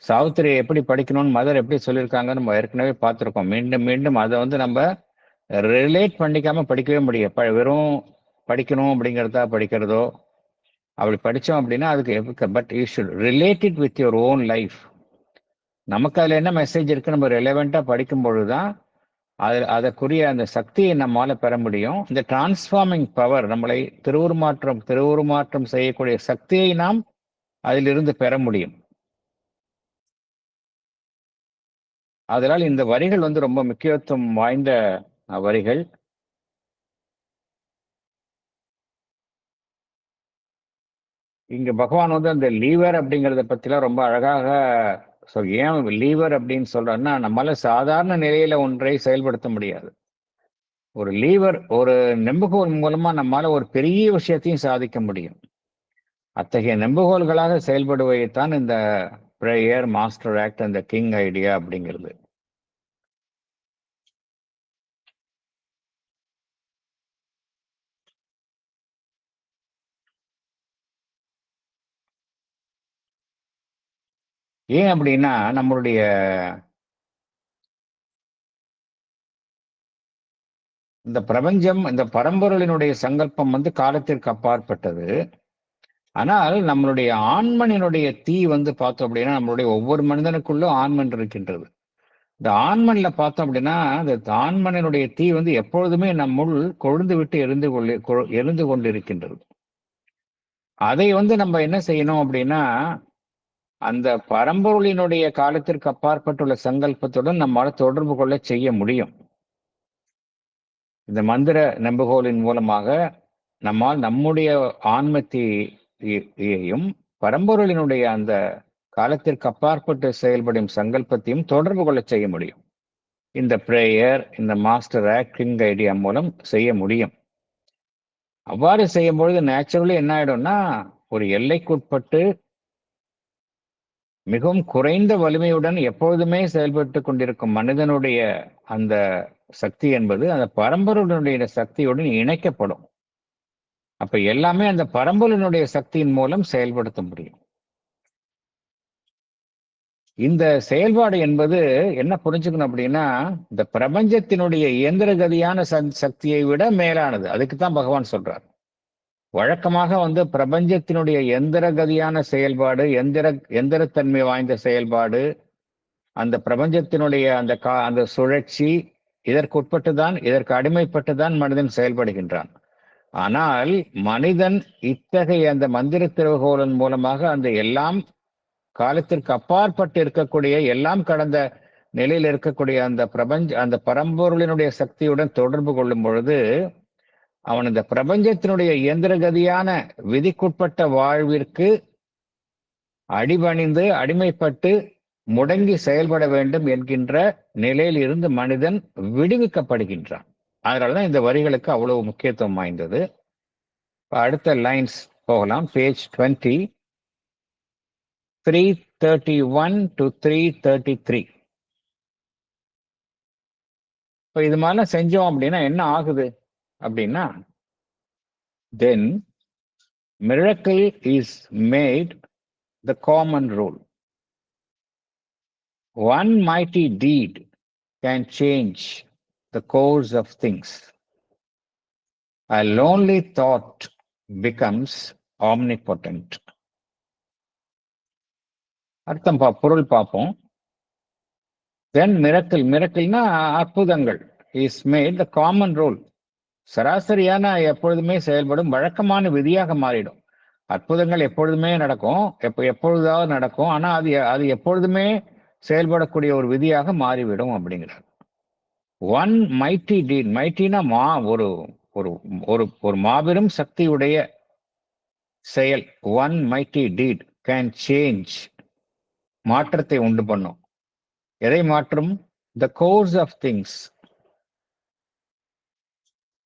சாவித்திரியை எப்படி படிக்கணும்னு மதர் எப்படி சொல்லியிருக்காங்கன்னு நம்ம ஏற்கனவே பார்த்துருக்கோம். மீண்டும் மீண்டும் அதை வந்து நம்ம ரிலேட் பண்ணிக்காம படிக்கவே முடியும். வெறும் படிக்கணும் அப்படிங்கிறதா படிக்கிறதோ, அப்படி படித்தோம் அப்படின்னா அதுக்கு but you should relate it with your own life. நமக்கு அதில் என்ன மெசேஜ் இருக்கு நம்ம ரெலவெண்ட்டாக படிக்கும் பொழுதுதான் அதற்குரிய அந்த சக்தியை நம்மால பெற முடியும். இந்த டிரான்ஸ்ஃபார்மிங் பவர், நம்மளை திருவுருமாற்றம் செய்யக்கூடிய சக்தியை நாம் அதிலிருந்து பெற முடியும். அதனால் இந்த வரிகள் வந்து ரொம்ப முக்கியத்துவம் வாய்ந்த வரிகள். இங்க பகவான் வந்து அந்த லீவர் அப்படிங்கிறத பத்திலாம் ரொம்ப அழகாக ஏன் லீவர் அப்படின்னு சொல்றேன்னா, நம்மால சாதாரண நிலையில ஒன்றை செயல்படுத்த முடியாது. ஒரு லீவர், ஒரு நெம்புகோல் மூலமா நம்மால ஒரு பெரிய விஷயத்தையும் சாதிக்க முடியும். அத்தகைய நெம்புகோல்களாக செயல்படுவதைத்தான் இந்த பிரேயர், மாஸ்டர் ஆக்ட், அந்த கிங் ஐடியா அப்படிங்கிறது. ஏன் அப்படின்னா, நம்மளுடைய இந்த பிரபஞ்சம், இந்த பரம்பொருளினுடைய சங்கல்பம் வந்து காலத்திற்கு அப்பாற்பட்டது. ஆனால் நம்மளுடைய ஆண்மனினுடைய தீ வந்து பார்த்தோம் அப்படின்னா, நம்மளுடைய ஒவ்வொரு மனிதனுக்குள்ளும் ஆண்மன் இருக்கின்றது. இந்த ஆண்மன்ல பார்த்தோம் அப்படின்னா, அந்த ஆண்மனினுடைய தீ வந்து எப்பொழுதுமே நம்முள் கொழுந்து விட்டு எரிந்து கொண்டிருக்கின்றது. அதை வந்து நம்ம என்ன செய்யணும் அப்படின்னா, அந்த பரம்பொருளினுடைய காலத்திற்கு அப்பாற்பட்டுள்ள சங்கல்பத்துடன் நம்மால தொடர்பு கொள்ள செய்ய முடியும். இந்த மந்திர நம்புகோலின் மூலமாக நம்மால் நம்முடைய ஆன்மத்தையும் பரம்பொருளினுடைய அந்த காலத்திற்கு அப்பாற்பட்டு செயல்படும் சங்கல்பத்தையும் தொடர்பு கொள்ள செய்ய முடியும். இந்த பிரேயர், இந்த மாஸ்டர் ஆக்டிங் ஐடியா மூலம் செய்ய முடியும். அவ்வாறு செய்யும்பொழுது நேச்சுரலி என்ன ஆயிடும்னா, ஒரு எல்லைக்குட்பட்டு மிகவும் குறைந்த வலிமையுடன் எப்பொழுதுமே செயல்பட்டு கொண்டிருக்கும் மனிதனுடைய அந்த சக்தி என்பது அந்த பரம்பொருளினுடைய சக்தியுடன் இணைக்கப்படும். அப்ப எல்லாமே அந்த பரம்பொருளினுடைய சக்தியின் மூலம் செயல்படுத்த முடியும். இந்த செயல்பாடு என்பது என்ன புரிஞ்சுக்கணும் அப்படின்னா, இந்த பிரபஞ்சத்தினுடைய இயந்திர கதியான சக்தியை விட மேலானது. அதுக்கு தான் பகவான் சொல்றார். வழக்கமாக வந்து பிரபஞ்சத்தினுடைய எந்திர கதியான செயல்பாடு, எந்திரத்தன்மை வாய்ந்த செயல்பாடு, அந்த பிரபஞ்சத்தினுடைய அந்த சுழற்சி, இதற்கு அடிமைப்பட்டு தான் மனிதன் செயல்படுகின்றான். ஆனால் மனிதன் இத்தகைய அந்த மந்திர திறவுகோலின் மூலமாக அந்த எல்லாம் காலத்திற்கு அப்பாற்பட்டு இருக்கக்கூடிய, எல்லாம் கடந்த நிலையில் இருக்கக்கூடிய அந்த பரம்பொருளினுடைய சக்தியுடன் தொடர்பு கொள்ளும் பொழுது, அவன் இந்த பிரபஞ்சத்தினுடைய இயந்திர கதியான விதிக்குட்பட்ட வாழ்விற்கு அடிபணிந்து, அடிமைப்பட்டு, முடங்கி செயல்பட வேண்டும் என்கின்ற நிலையில் இருந்து மனிதன் விடுவிக்கப்படுகின்றான். அதனாலதான் இந்த வரிகளுக்கு அவ்வளவு முக்கியத்துவம் வாய்ந்தது. அடுத்த லைன்ஸ் போகலாம். Page 20, 331 to 333. இப்போ இது மாதிரிலாம் செஞ்சோம் அப்படின்னா என்ன ஆகுது அப்படின்னா, then miracle is made the common rule. One mighty deed can change the course of things. A lonely thought becomes omnipotent. பொருள் பார்ப்போம். Then miracleனா அற்புதங்கள் is made the common rule. சராசரியான எப்பொழுதுமே செயல்படும் வழக்கமான விதியாக மாறிடும். அற்புதங்கள் எப்பொழுதுமே நடக்கும், எப்பொழுதாவது நடக்கும். ஆனா அது எப்பொழுதுமே செயல்படக்கூடிய ஒரு விதியாக மாறிவிடும் அப்படிங்கிறார். ஒன் மைட்டி டீட், மைட்டினா ஒரு ஒரு ஒரு மாபெரும் சக்தியுடைய செயல். One mighty deed can change, மாற்றத்தை உண்டு பண்ணும். எதை மாற்றும்? த கோர்ஸ் ஆஃப் திங்ஸ்,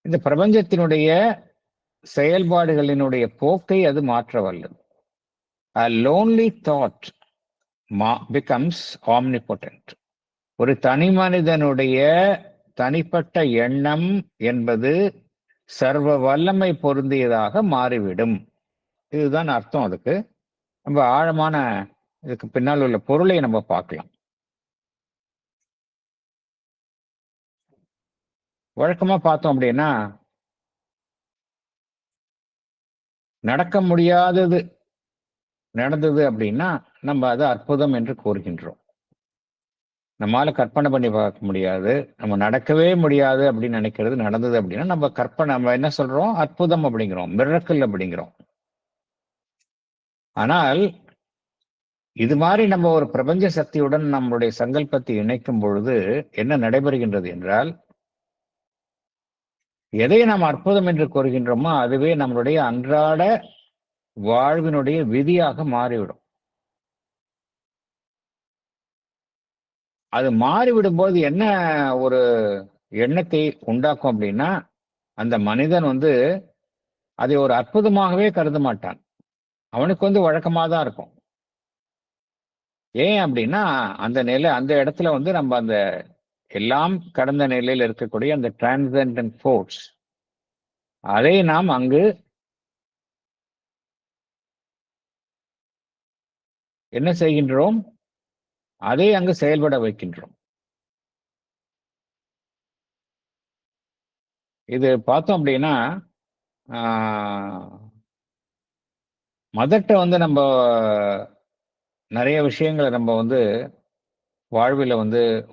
இந்த பிரபஞ்சத்தினுடைய செயல்பாடுகளினுடைய போக்கை அது மாற்ற வல்லது. A lonely thought becomes omnipotent. ஒரு தனி மனிதனுடைய தனிப்பட்ட எண்ணம் என்பது சர்வ வல்லமை பொருந்தியதாக மாறிவிடும். இதுதான் அர்த்தம். அதுக்கு ரொம்ப ஆழமான, இதுக்கு பின்னால் உள்ள பொருளை நம்ம பார்க்கலாம். வழக்கமா பார்த்தோம் அப்படின்னா, நடக்க முடியாதது நடந்தது அப்படின்னா நம்ம அதை அற்புதம் என்று கூறுகின்றோம். நம்மால கற்பனை பண்ணி பார்க்க முடியாது, நம்ம நடக்கவே முடியாது அப்படின்னு நினைக்கிறது நடந்தது அப்படின்னா நம்ம என்ன சொல்றோம்? அற்புதம் அப்படிங்கிறோம், மிரக்கல் அப்படிங்கிறோம். ஆனால் இது மாதிரி நம்ம ஒரு பிரபஞ்ச சக்தியுடன் நம்முடைய சங்கல்பத்தை இணைக்கும் பொழுது என்ன நடைபெறுகின்றது என்றால், எதை நாம் அற்புதம் என்று கூறுகின்றோமோ அதுவே நம்மளுடைய அன்றாட வாழ்வினுடைய விதியாக மாறிவிடும். அது மாறிவிடும்போது என்ன ஒரு எண்ணத்தை உண்டாக்கும் அப்படின்னா, அந்த மனிதன் அதை ஒரு அற்புதமாகவே கருத மாட்டான். அவனுக்கு வழக்கமா தான் இருக்கும். ஏன் அப்படின்னா, அந்த இடத்துல நம்ம அந்த எல்லாம் கடந்த நிலையில் இருக்கக்கூடிய அந்த டிரான்சென்டன்ட் ஃபோர்ஸ், அதை நாம் அங்கு என்ன செய்கின்றோம்? அதை அங்கு செயல்பட வைக்கின்றோம். இது பார்த்தோம் அப்படின்னா, மதர்ட்ட நம்ம நிறைய விஷயங்களை நம்ம வாழ்வில்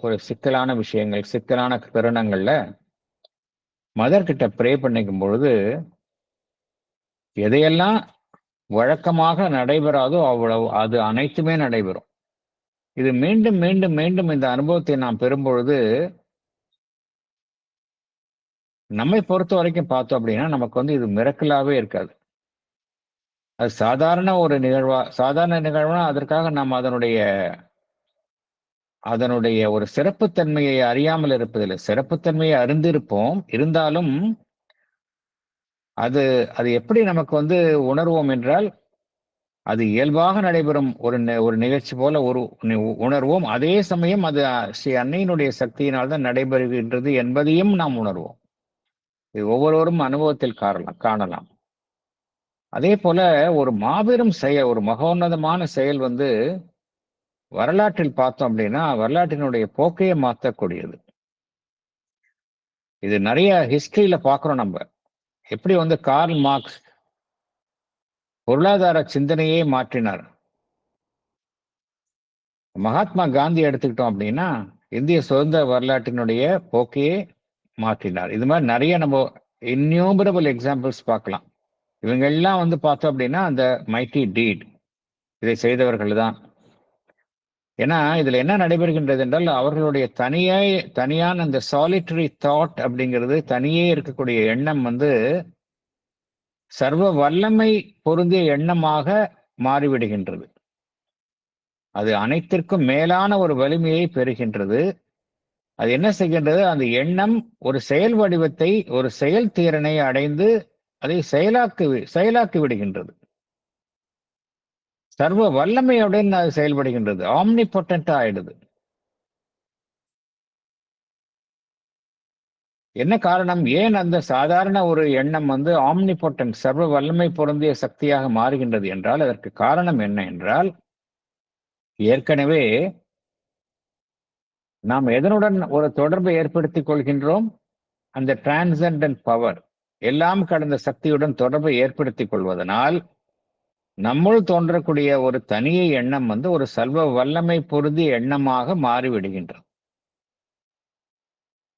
ஒரு சிக்கலான விஷயங்கள், சிக்கலான தருணங்கள்ல மதர் கிட்ட ப்ரே பண்ணிக்கும் பொழுது, எதையெல்லாம் வழக்கமாக நடைபெறாதோ அவ்வளவு அது அனைத்துமே நடைபெறும். இது மீண்டும் மீண்டும் மீண்டும் இந்த அனுபவத்தை நாம் பெறும்பொழுது, நம்மை பொறுத்த வரைக்கும் பார்த்தோம் அப்படின்னா, நமக்கு இது மிரக்கலாவே இருக்காது. அது சாதாரண ஒரு சாதாரண நிகழ்வுனா அதற்காக நாம் அதனுடைய ஒரு சிறப்புத்தன்மையை அறியாமல் இருப்பதில்லை. சிறப்புத்தன்மையை அறிந்திருப்போம். இருந்தாலும் அது அது எப்படி நமக்கு உணர்வோம் என்றால், அது இயல்பாக நடைபெறும் ஒரு நிகழ்ச்சி போல உணர்வோம். அதே சமயம் அது ஸ்ரீ அன்னையினுடைய சக்தியினால் தான் நடைபெறுகின்றது என்பதையும் நாம் உணர்வோம். இது ஒவ்வொருவரும் அனுபவத்தில் காணலாம். அதே போல ஒரு மாபெரும் செயல், ஒரு மகோன்னதமான செயல் வரலாற்றில் பார்த்தோம் அப்படின்னா, வரலாற்றினுடைய போக்கையே மாற்றக்கூடியது. இது நிறைய ஹிஸ்டரியில பார்க்கிறோம் நம்ம. எப்படி கார்ல் மார்க்ஸ் பொருளாதார சிந்தனையே மாற்றினார். மகாத்மா காந்தி எடுத்துக்கிட்டோம் அப்படின்னா, இந்திய சுதந்திர வரலாற்றினுடைய போக்கையே மாற்றினார். இது மாதிரி நிறைய நம்ம இன்யூமரபிள் எக்ஸாம்பிள்ஸ் பார்க்கலாம். இவங்க எல்லாம் பார்த்தோம் அப்படின்னா அந்த மைட்டி டீட் இதை செய்தவர்கள் தான். ஏன்னா இதுல என்ன நடைபெறுகின்றது என்றால், அவர்களுடைய தனியான அந்த சாலிட்டரி தாட் அப்படிங்கிறது, தனியே இருக்கக்கூடிய எண்ணம் சர்வ வல்லமை பொருந்திய எண்ணமாக மாறிவிடுகின்றது. அது அனைத்திற்கும் மேலான ஒரு வலிமையை பெறுகின்றது. அது என்ன செய்கின்றது? அந்த எண்ணம் ஒரு செயல் வடிவத்தை, ஒரு செயல் திறனை அடைந்து அதை செயலாக்கி விடுகின்றது. சர்வ வல்லமையுடன் அது செயல்படுகின்றது. ஆம்னிபொட்டன்ட் ஆயிடுது. என்ன காரணம்? ஏன் அந்த சாதாரண ஒரு எண்ணம் ஆம்னிபொட்டன்ட், சர்வ வல்லமை பொருந்திய சக்தியாக மாறுகின்றது என்றால், அதற்கு காரணம் என்ன என்றால், ஏற்கனவே நாம் எதனுடன் ஒரு தொடர்பை ஏற்படுத்திக் கொள்கின்றோம்? அந்த டிரான்சென்டன்ட் பவர், எல்லாம் கடந்த சக்தியுடன் தொடர்பை ஏற்படுத்திக் கொள்வதனால், நம்முள் தோன்றக்கூடிய ஒரு தனிய எண்ணம் ஒரு சர்வ வல்லமை பொருந்திய எண்ணமாக மாறிவிடுகின்றது.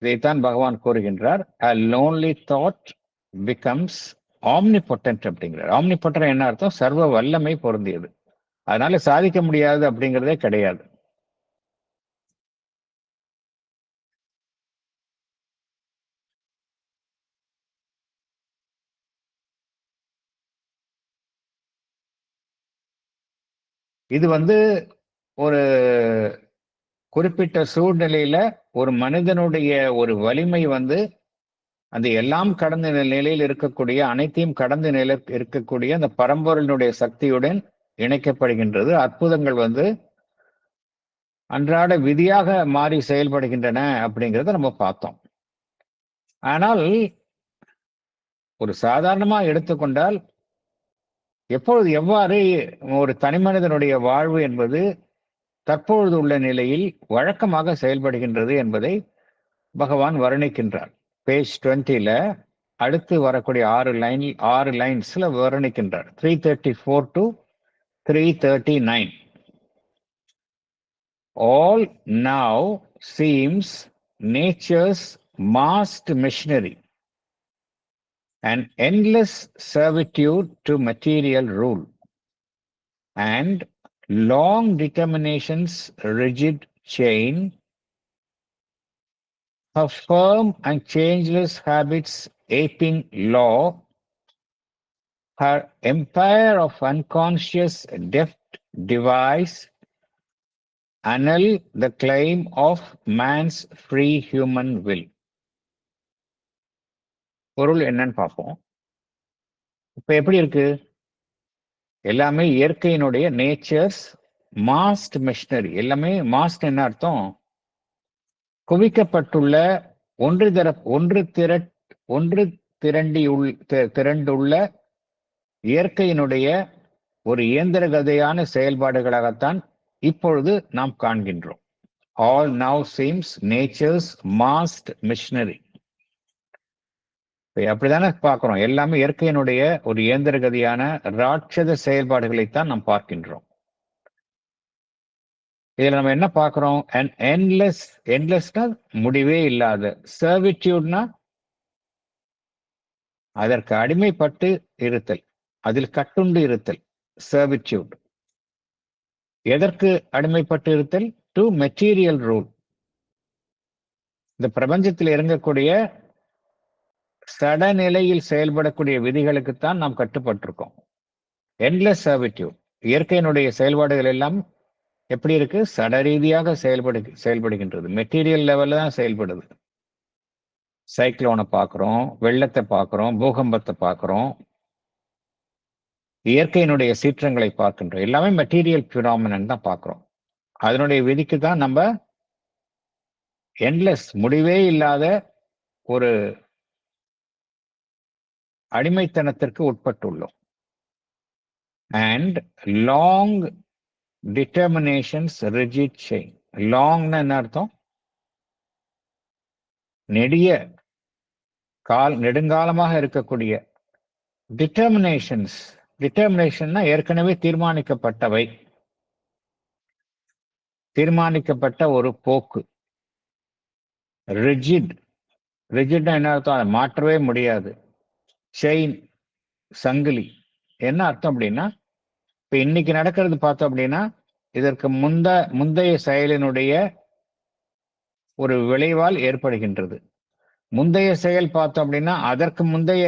இதைத்தான் பகவான் கூறுகின்றார், a lonely thought becomes omnipotent அப்படிங்கிறார். ஆம்னிபொட்டன்ட் என்ன அர்த்தம்? சர்வ வல்லமை பொருந்தியது. அதனால சாதிக்க முடியாது அப்படிங்கிறதே கிடையாது. இது ஒரு குறிப்பிட்ட சூழ்நிலையில ஒரு மனிதனுடைய ஒரு வலிமை அந்த எல்லாம் கடந்த நிலையில் இருக்கக்கூடிய, அனைத்தையும் கடந்த நிலை இருக்கக்கூடிய அந்த பரம்பொருளினுடைய சக்தியுடன் இணைக்கப்படுகின்றது. அற்புதங்கள் அன்றாட விதியாக மாறி செயல்படுகின்றன அப்படிங்கிறத நம்ம பார்த்தோம். ஆனால் ஒரு சாதாரணமா எடுத்துக்கொண்டால், எப்பொழுது எவ்வாறு ஒரு தனிமனிதனுடைய வாழ்வு என்பது தற்பொழுது உள்ள நிலையில் வழக்கமாக செயல்படுகின்றது என்பதை பகவான் வர்ணிக்கின்றார். பேஜ் 20ல அடுத்து வரக்கூடிய 6 லைன்ஸ்ல வர்ணிக்கின்றார். 334 to 339. All now seems nature's massed machinery, an endless servitude to material rule, and long determinations, rigid chain, her firm and changeless habits, aping law, her empire of unconscious deft device, annul the claim of man's free human will. பொருள் என்னன்னு பார்ப்போம். இப்ப எப்படி இருக்கு? எல்லாமே இயற்கையினுடைய nature's mast machinery. எல்லாமே mast என்ன அர்த்தம்? குவிக்கப்பட்டுள்ள ஒன்று திரண்டுள்ள இயற்கையினுடைய ஒரு இயந்திர கதையான செயல்பாடுகளாகத்தான் இப்பொழுது நாம் காண்கின்றோம். All now seems nature's masked machinery. அப்படித்தானே பார்க்கிறோம். எல்லாமே இயற்கையினுடைய ஒரு இயந்திர கதியான ராட்சத செயல்பாடுகளைத்தான் நாம் பார்க்கின்றோம். இதுல நம்ம என்ன பார்க்கிறோம்? an endlessனா முடிவே இல்லாத, servitudeனா அதற்கு அடிமைப்பட்டு இருத்தல், அதில் கட்டுண்டு இருத்தல், servitude. எதற்கு அடிமைப்பட்டு இருத்தல்? To material rule. இந்த பிரபஞ்சத்தில் இறங்கக்கூடிய சடநிலையில் செயல்படக்கூடிய விதிகளுக்குத்தான் நாம் கட்டுப்பட்டிருக்கோம். என்லெஸ் சர்விட்யூட். இயற்கையினுடைய செயல்பாடுகள் எல்லாம் எப்படி இருக்கு? சட ரீதியாக செயல்படுகின்றது. மெட்டீரியல் லெவல்ல தான் செயல்படுது. சைக்ளோனை பார்க்கிறோம், வெள்ளத்தை பார்க்கிறோம், பூகம்பத்தை பார்க்கிறோம், இயற்கையினுடைய சீற்றங்களை பார்க்கின்றோம். எல்லாமே மெட்டீரியல் பினாமினன் தான் பார்க்கிறோம். அதனுடைய விதிக்கு தான் நம்ம என்லெஸ் முடிவே இல்லாத ஒரு அடிமைத்தனத்திற்கு உட்பட்டுள்ளோம். And long determinations, rigid chain. லாங்னா என்ன அர்த்தம்? நெடுங்காலமாக இருக்கக்கூடிய டிட்டர்மினேஷன்ஸ். டிட்டர்மினேஷன்னா ஏற்கனவே தீர்மானிக்கப்பட்டவை, தீர்மானிக்கப்பட்ட ஒரு போக்கு. ரிஜிட்னா என்ன அர்த்தம்? அதை மாற்றவே முடியாது. செயின், சங்கிலி. என்ன அர்த்தம் அப்படின்னா, இப்ப இன்னைக்கு நடக்கிறது பார்த்தோம் அப்படின்னா இதற்கு முந்தைய செயலினுடைய ஒரு விளைவால் ஏற்படுகின்றது. முந்தைய செயல் பார்த்தோம் அப்படின்னா அதற்கு முந்தைய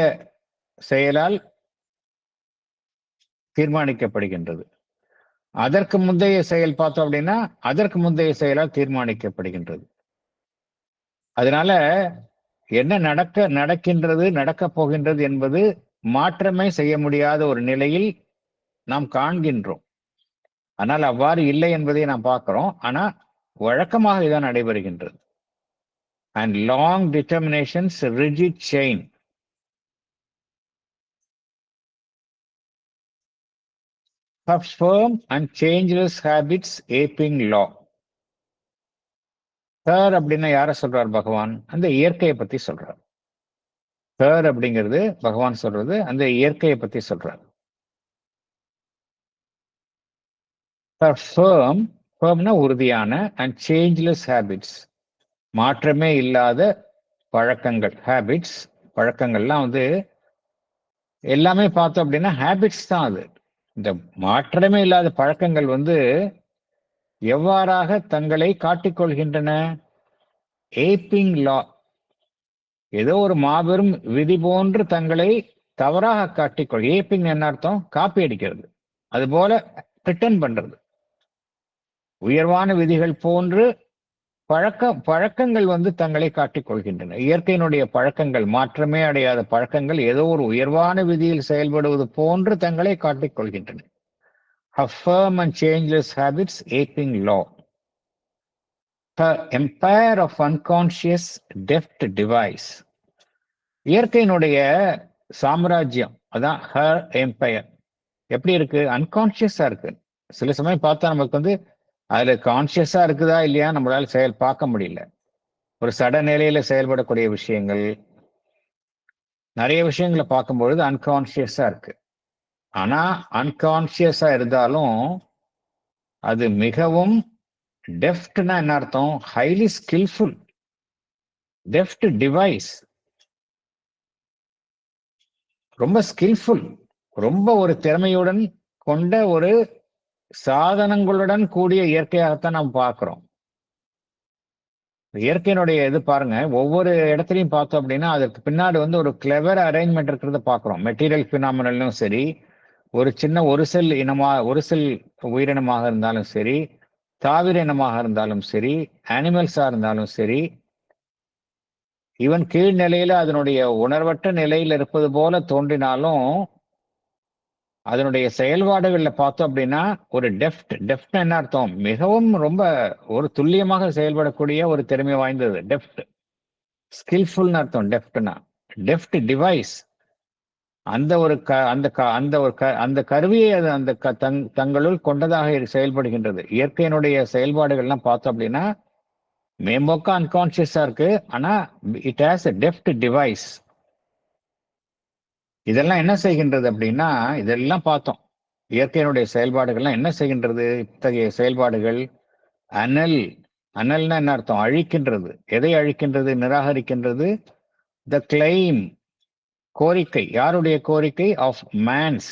செயலால் தீர்மானிக்கப்படுகின்றது. அதற்கு முந்தைய செயல் பார்த்தோம் அப்படின்னா அதற்கு முந்தைய செயலால் தீர்மானிக்கப்படுகின்றது. அதனால என்ன நடக்கின்றது, நடக்கப் போகின்றது என்பது மாற்றமே செய்ய முடியாத ஒரு நிலையில் நாம் காண்கின்றோம். ஆனால் அவ்வாறு இல்லை என்பதை நாம் பார்க்கிறோம். ஆனா வழக்கமாக இதான் நடைபெறுகின்றது. And long determinations, rigid chain. firm and changeless habits, aping law. Sir அப்படின்னா யார சொல்றார் பகவான்? அந்த இயற்கையை பத்தி சொல்றார். சார் அப்படிங்கிறது பகவான் சொல்றது அந்த இயற்கையை பத்தி சொல்றார். firmனா உறுதியான, அண்ட் சேஞ்ச்லெஸ் ஹேபிட்ஸ், மாற்றமே இல்லாத பழக்கங்கள். ஹேபிட்ஸ், பழக்கங்கள்லாம் எல்லாமே பார்த்தோம் அப்படின்னா ஹேபிட்ஸ் தான். அது இந்த மாற்றமே இல்லாத பழக்கங்கள் எவ்வாறாக தங்களை காட்டிக்கொள்கின்றன? ஏப்பிங் லா. ஏதோ ஒரு மாபெரும் விதி போன்று தங்களை தவறாக காட்டிக்கொள். ஏப்பிங் என்ன அர்த்தம்? காப்பி அடிக்கிறது. அது போல பிரிட்டன் பண்றது. உயர்வான விதிகள் போன்று பழக்கங்கள் தங்களை காட்டிக் கொள்கின்றன. இயற்கையினுடைய பழக்கங்கள், மாற்றமே அடையாத பழக்கங்கள் ஏதோ ஒரு உயர்வான விதியில் செயல்படுவது போன்று தங்களை காட்டிக் கொள்கின்றன. Her firm and changeless habits, aping law. Her empire of unconscious deft device. இயற்கையினுடைய சாம்ராஜ்யம், அதான் her empire. எப்படி இருக்கு? அன்கான்சியஸா இருக்கு. சில சமயம் பார்த்தா நமக்கு அதுல கான்சியஸா இருக்குதா இல்லையா நம்மளால பார்க்க முடியல. ஒரு சட நிலையில செயல்படக்கூடிய விஷயங்கள், நிறைய விஷயங்களை பார்க்கும்பொழுது அன்கான்சியஸா இருக்கு. ஆனா அன்கான்சியஸா இருந்தாலும் அது மிகவும் டெஃப்ட்னா என்ன அர்த்தம்? Highly skilful. டெஃப்ட் டிவைஸ், ரொம்ப ஸ்கில்ஃபுல், ரொம்ப ஒரு திறமையுடன் கொண்ட ஒரு சாதனங்களுடன் கூடிய இயற்கையாகத்தான் நாம் பார்க்கிறோம். இயற்கையினுடைய இது பாருங்க, ஒவ்வொரு இடத்துலையும் பார்த்தோம் அப்படின்னா அதற்கு பின்னாடி வந்து ஒரு கிளவர் அரேஞ்ச்மெண்ட் இருக்கிறத பார்க்கிறோம். மெட்டீரியல் பினாமினலும் சரி, ஒரு சின்ன ஒரு செல் உயிரினமாக இருந்தாலும் சரி, தாவர இனமாக இருந்தாலும் சரி, அனிமல்ஸா இருந்தாலும் சரி, ஈவன் கீழ் நிலையில அதனுடைய உணர்வற்ற நிலையில் இருப்பது போல தோன்றினாலும் அதனுடைய செயல்பாடுகள்ல பார்த்தோம் அப்படின்னா ஒரு டெஃப்ட் என்ன அர்த்தம், மிகவும் ரொம்ப ஒரு துல்லியமாக செயல்படக்கூடிய ஒரு திறமை வாய்ந்தது. டெஃப்ட் ஸ்கில்ஃபுல்னு அர்த்தம். Deft device. அந்த ஒரு க அந்த க அந்த ஒரு க அந்த கருவியை அது அந்த தங்களுள் கொண்டதாக செயல்படுகின்றது. இயற்கையினுடைய செயல்பாடுகள்லாம் பார்த்தோம் அப்படின்னா மேம்போக்கா அன்கான்சியஸா இருக்கு. ஆனா it has a deft device. இதெல்லாம் என்ன செய்கின்றது அப்படின்னா, இதெல்லாம் பார்த்தோம். இயற்கையினுடைய செயல்பாடுகள்லாம் என்ன செய்கின்றது? இத்தகைய செயல்பாடுகள் அனல். அனல்னா என்ன அர்த்தம்? அழிக்கின்றது. எதை அழிக்கின்றது? நிராகரிக்கின்றது. த கிளைம், கோரிக்கை. யாருடைய கோரிக்கை? ஆஃப் மேன்ஸ்,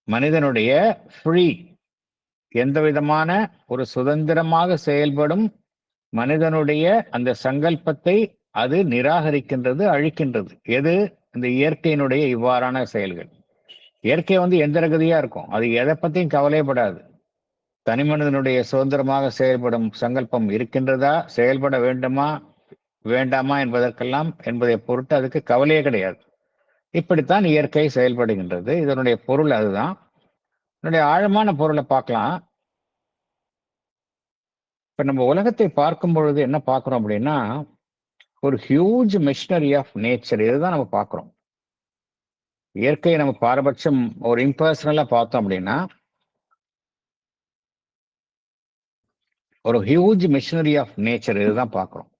மனிதனுடைய ஃப்ரீ, எந்த விதமான ஒரு சுதந்திரமாக செயல்படும் மனிதனுடைய அந்த சங்கல்பத்தை அது நிராகரிக்கின்றது, அழிக்கின்றது. எது? இந்த இயற்கையினுடைய இவ்வாறான செயல்கள். இயற்கை வந்து எந்திரகதியா இருக்கும். அது எதை பத்தியும் கவலைப்படாது. தனி மனிதனுடைய சுதந்திரமாக செயல்படும் சங்கல்பம் இருக்கின்றதா, செயல்பட வேண்டுமா வேண்டாமா என்பதை பொறுத்து அதுக்கு கவலையே கிடையாது. இப்படித்தான் இயற்கை செயல்படுகின்றது. இதனுடைய பொருள் அதுதான். இதனுடைய ஆழமான பொருளை பார்க்கலாம். இப்ப நம்ம உலகத்தை பார்க்கும் பொழுது என்ன பார்க்கிறோம் அப்படின்னா, ஒரு ஹியூஜ் மிஷினரி ஆஃப் நேச்சர், இதுதான் நம்ம பார்க்கிறோம். இயற்கையை நம்ம பாரபட்சம் ஒரு இம்பர்சனலா பார்த்தோம் அப்படின்னா, ஒரு ஹியூஜ் மிஷினரி ஆஃப் நேச்சர், இதுதான் பார்க்கிறோம்.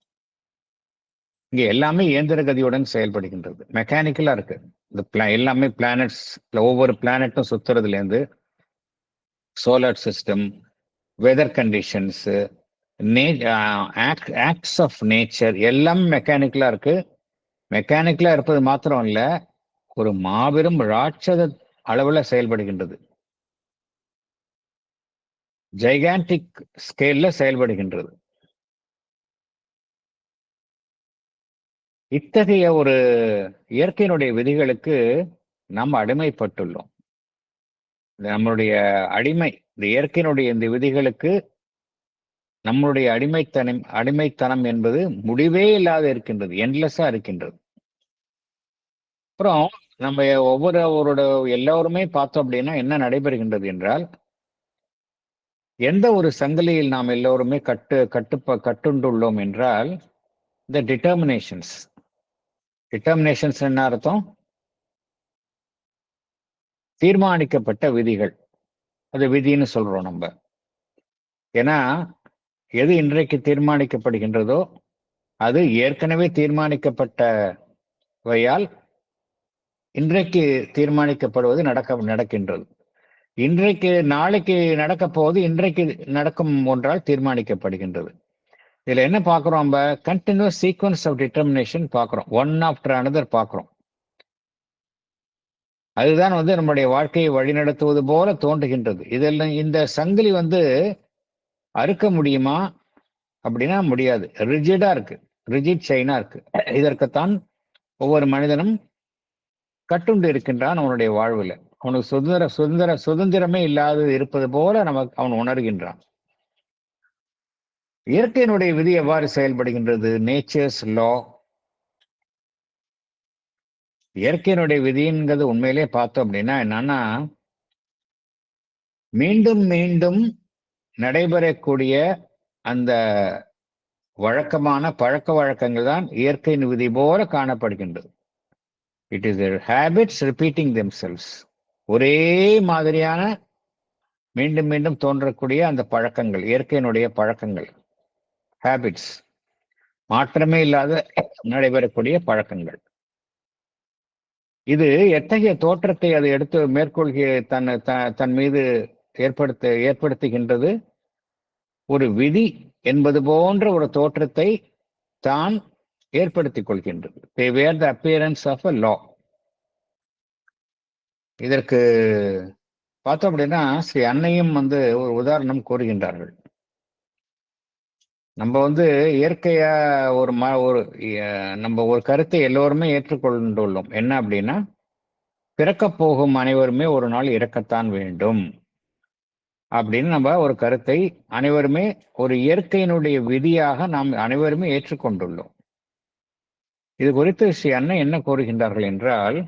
இங்க எல்லாமே இயந்திர கதியுடன் செயல்படுகின்றது. மெக்கானிக்கலா இருக்கு. இந்த எல்லாமே பிளானட்ஸ், ஒவ்வொரு பிளானட்டும் சுத்துறதுல இருந்து solar system, weather conditions, acts of nature எல்லாம் மெக்கானிக்கலா இருக்கு. மெக்கானிக்கலா இருப்பது மாத்திரம் இல்ல, ஒரு மாபெரும் ராட்சத அளவுல செயல்படுகின்றது. ஜைகாண்டிக் ஸ்கேல்ல செயல்படுகின்றது. இத்தகைய ஒரு இயற்கையினுடைய விதிகளுக்கு நாம் அடிமைப்பட்டுள்ளோம். நம்மளுடைய இந்த இயற்கையினுடைய இந்த விதிகளுக்கு நம்மளுடைய அடிமைத்தனம் என்பது முடிவே இல்லாத இருக்கின்றது, என்லெஸ்ஸா இருக்கின்றது. அப்புறம் நம்ம எல்லோருமே பார்த்தோம் அப்படின்னா என்ன நடைபெறுகின்றது என்றால், எந்த ஒரு சங்கிலியில் நாம் எல்லோருமே கட்டுண்டுள்ளோம் என்றால், இந்த டிட்டர்மினேஷன்ஸ் என்ன அர்த்தம்? தீர்மானிக்கப்பட்ட விதிகள். அது விதின்னு சொல்றோம் நம்ம. ஏன்னா எது இன்றைக்கு தீர்மானிக்கப்படுகின்றதோ அது ஏற்கனவே தீர்மானிக்கப்பட்டவையால் இன்றைக்கு தீர்மானிக்கப்படுவது நடக்கின்றது. நாளைக்கு நடக்க போவது இன்றைக்கு நடக்கும் ஒன்றால் தீர்மானிக்கப்படுகின்றது. இதுல என்ன பார்க்கிறோம்? நம்ம கண்டினியூஸ் சீக்வன்ஸ் ஆஃப் டிட்டர்மினேஷன் பார்க்கிறோம். ஒன் ஆஃப்டர் அனதர் பார்க்கிறோம். அதுதான் வந்து நம்முடைய வாழ்க்கையை வழிநடத்துவது போல தோன்றுகின்றது. இதெல்லாம் இந்த சங்கிலி வந்து அறுக்க முடியுமா அப்படின்னா முடியாது. ரிஜிடா இருக்கு, ரிஜிட் செயினா இருக்கு. இதற்குத்தான் ஒவ்வொரு மனிதனும் கட்டுண்டு இருக்கின்றான். அவனுடைய வாழ்வுல அவனுக்கு சுதந்திரமே இல்லாது இருப்பது போல அவன் உணர்கின்றான். இயற்கையினுடைய விதி எவ்வாறு செயல்படுகின்றது? நேச்சர்ஸ் லா. இயற்கையினுடைய விதிங்கிறது உண்மையிலே பார்த்தோம் அப்படின்னா என்னன்னா, மீண்டும் மீண்டும் நடைபெறக்கூடிய அந்த வழக்கமான பழக்க வழக்கங்கள் தான் இயற்கையின் விதி போல காணப்படுகின்றது. It is habits repeating themselves. ஒரே மாதிரியான மீண்டும் மீண்டும் தோன்றக்கூடிய அந்த பழக்கங்கள், இயற்கையினுடைய பழக்கங்கள், ஹேபிட்ஸ், மாற்றமே இல்லாத நடைபெறக்கூடிய பழக்கங்கள். இது எத்தகைய தோற்றத்தை அது எடுத்து தன் மீது ஏற்படுத்துகின்றது? ஒரு விதி என்பது போன்ற ஒரு தோற்றத்தை தான் ஏற்படுத்திக் கொள்கின்றது. They wear the appearance of a law. இதற்கு பார்த்தோம் அப்படின்னா ஸ்ரீ அன்னையும் வந்து ஒரு உதாரணம் கூறுகின்றார்கள். நம்ம வந்து இயற்கையா ஒரு நம்ம ஒரு கருத்தை எல்லோருமே ஏற்றுக்கொண்டுள்ளோம். என்ன அப்படின்னா, பிறக்கப் போகும் அனைவருமே ஒரு நாள் இறக்கத்தான் வேண்டும் அப்படின்னு நம்ம ஒரு கருத்தை அனைவருமே ஒரு இயற்கையினுடைய விதியாக நாம் அனைவருமே ஏற்றுக்கொண்டுள்ளோம். இது குறித்து ஸ்ரீ அன்னை என்ன கூறுகின்றார்கள் என்றால்,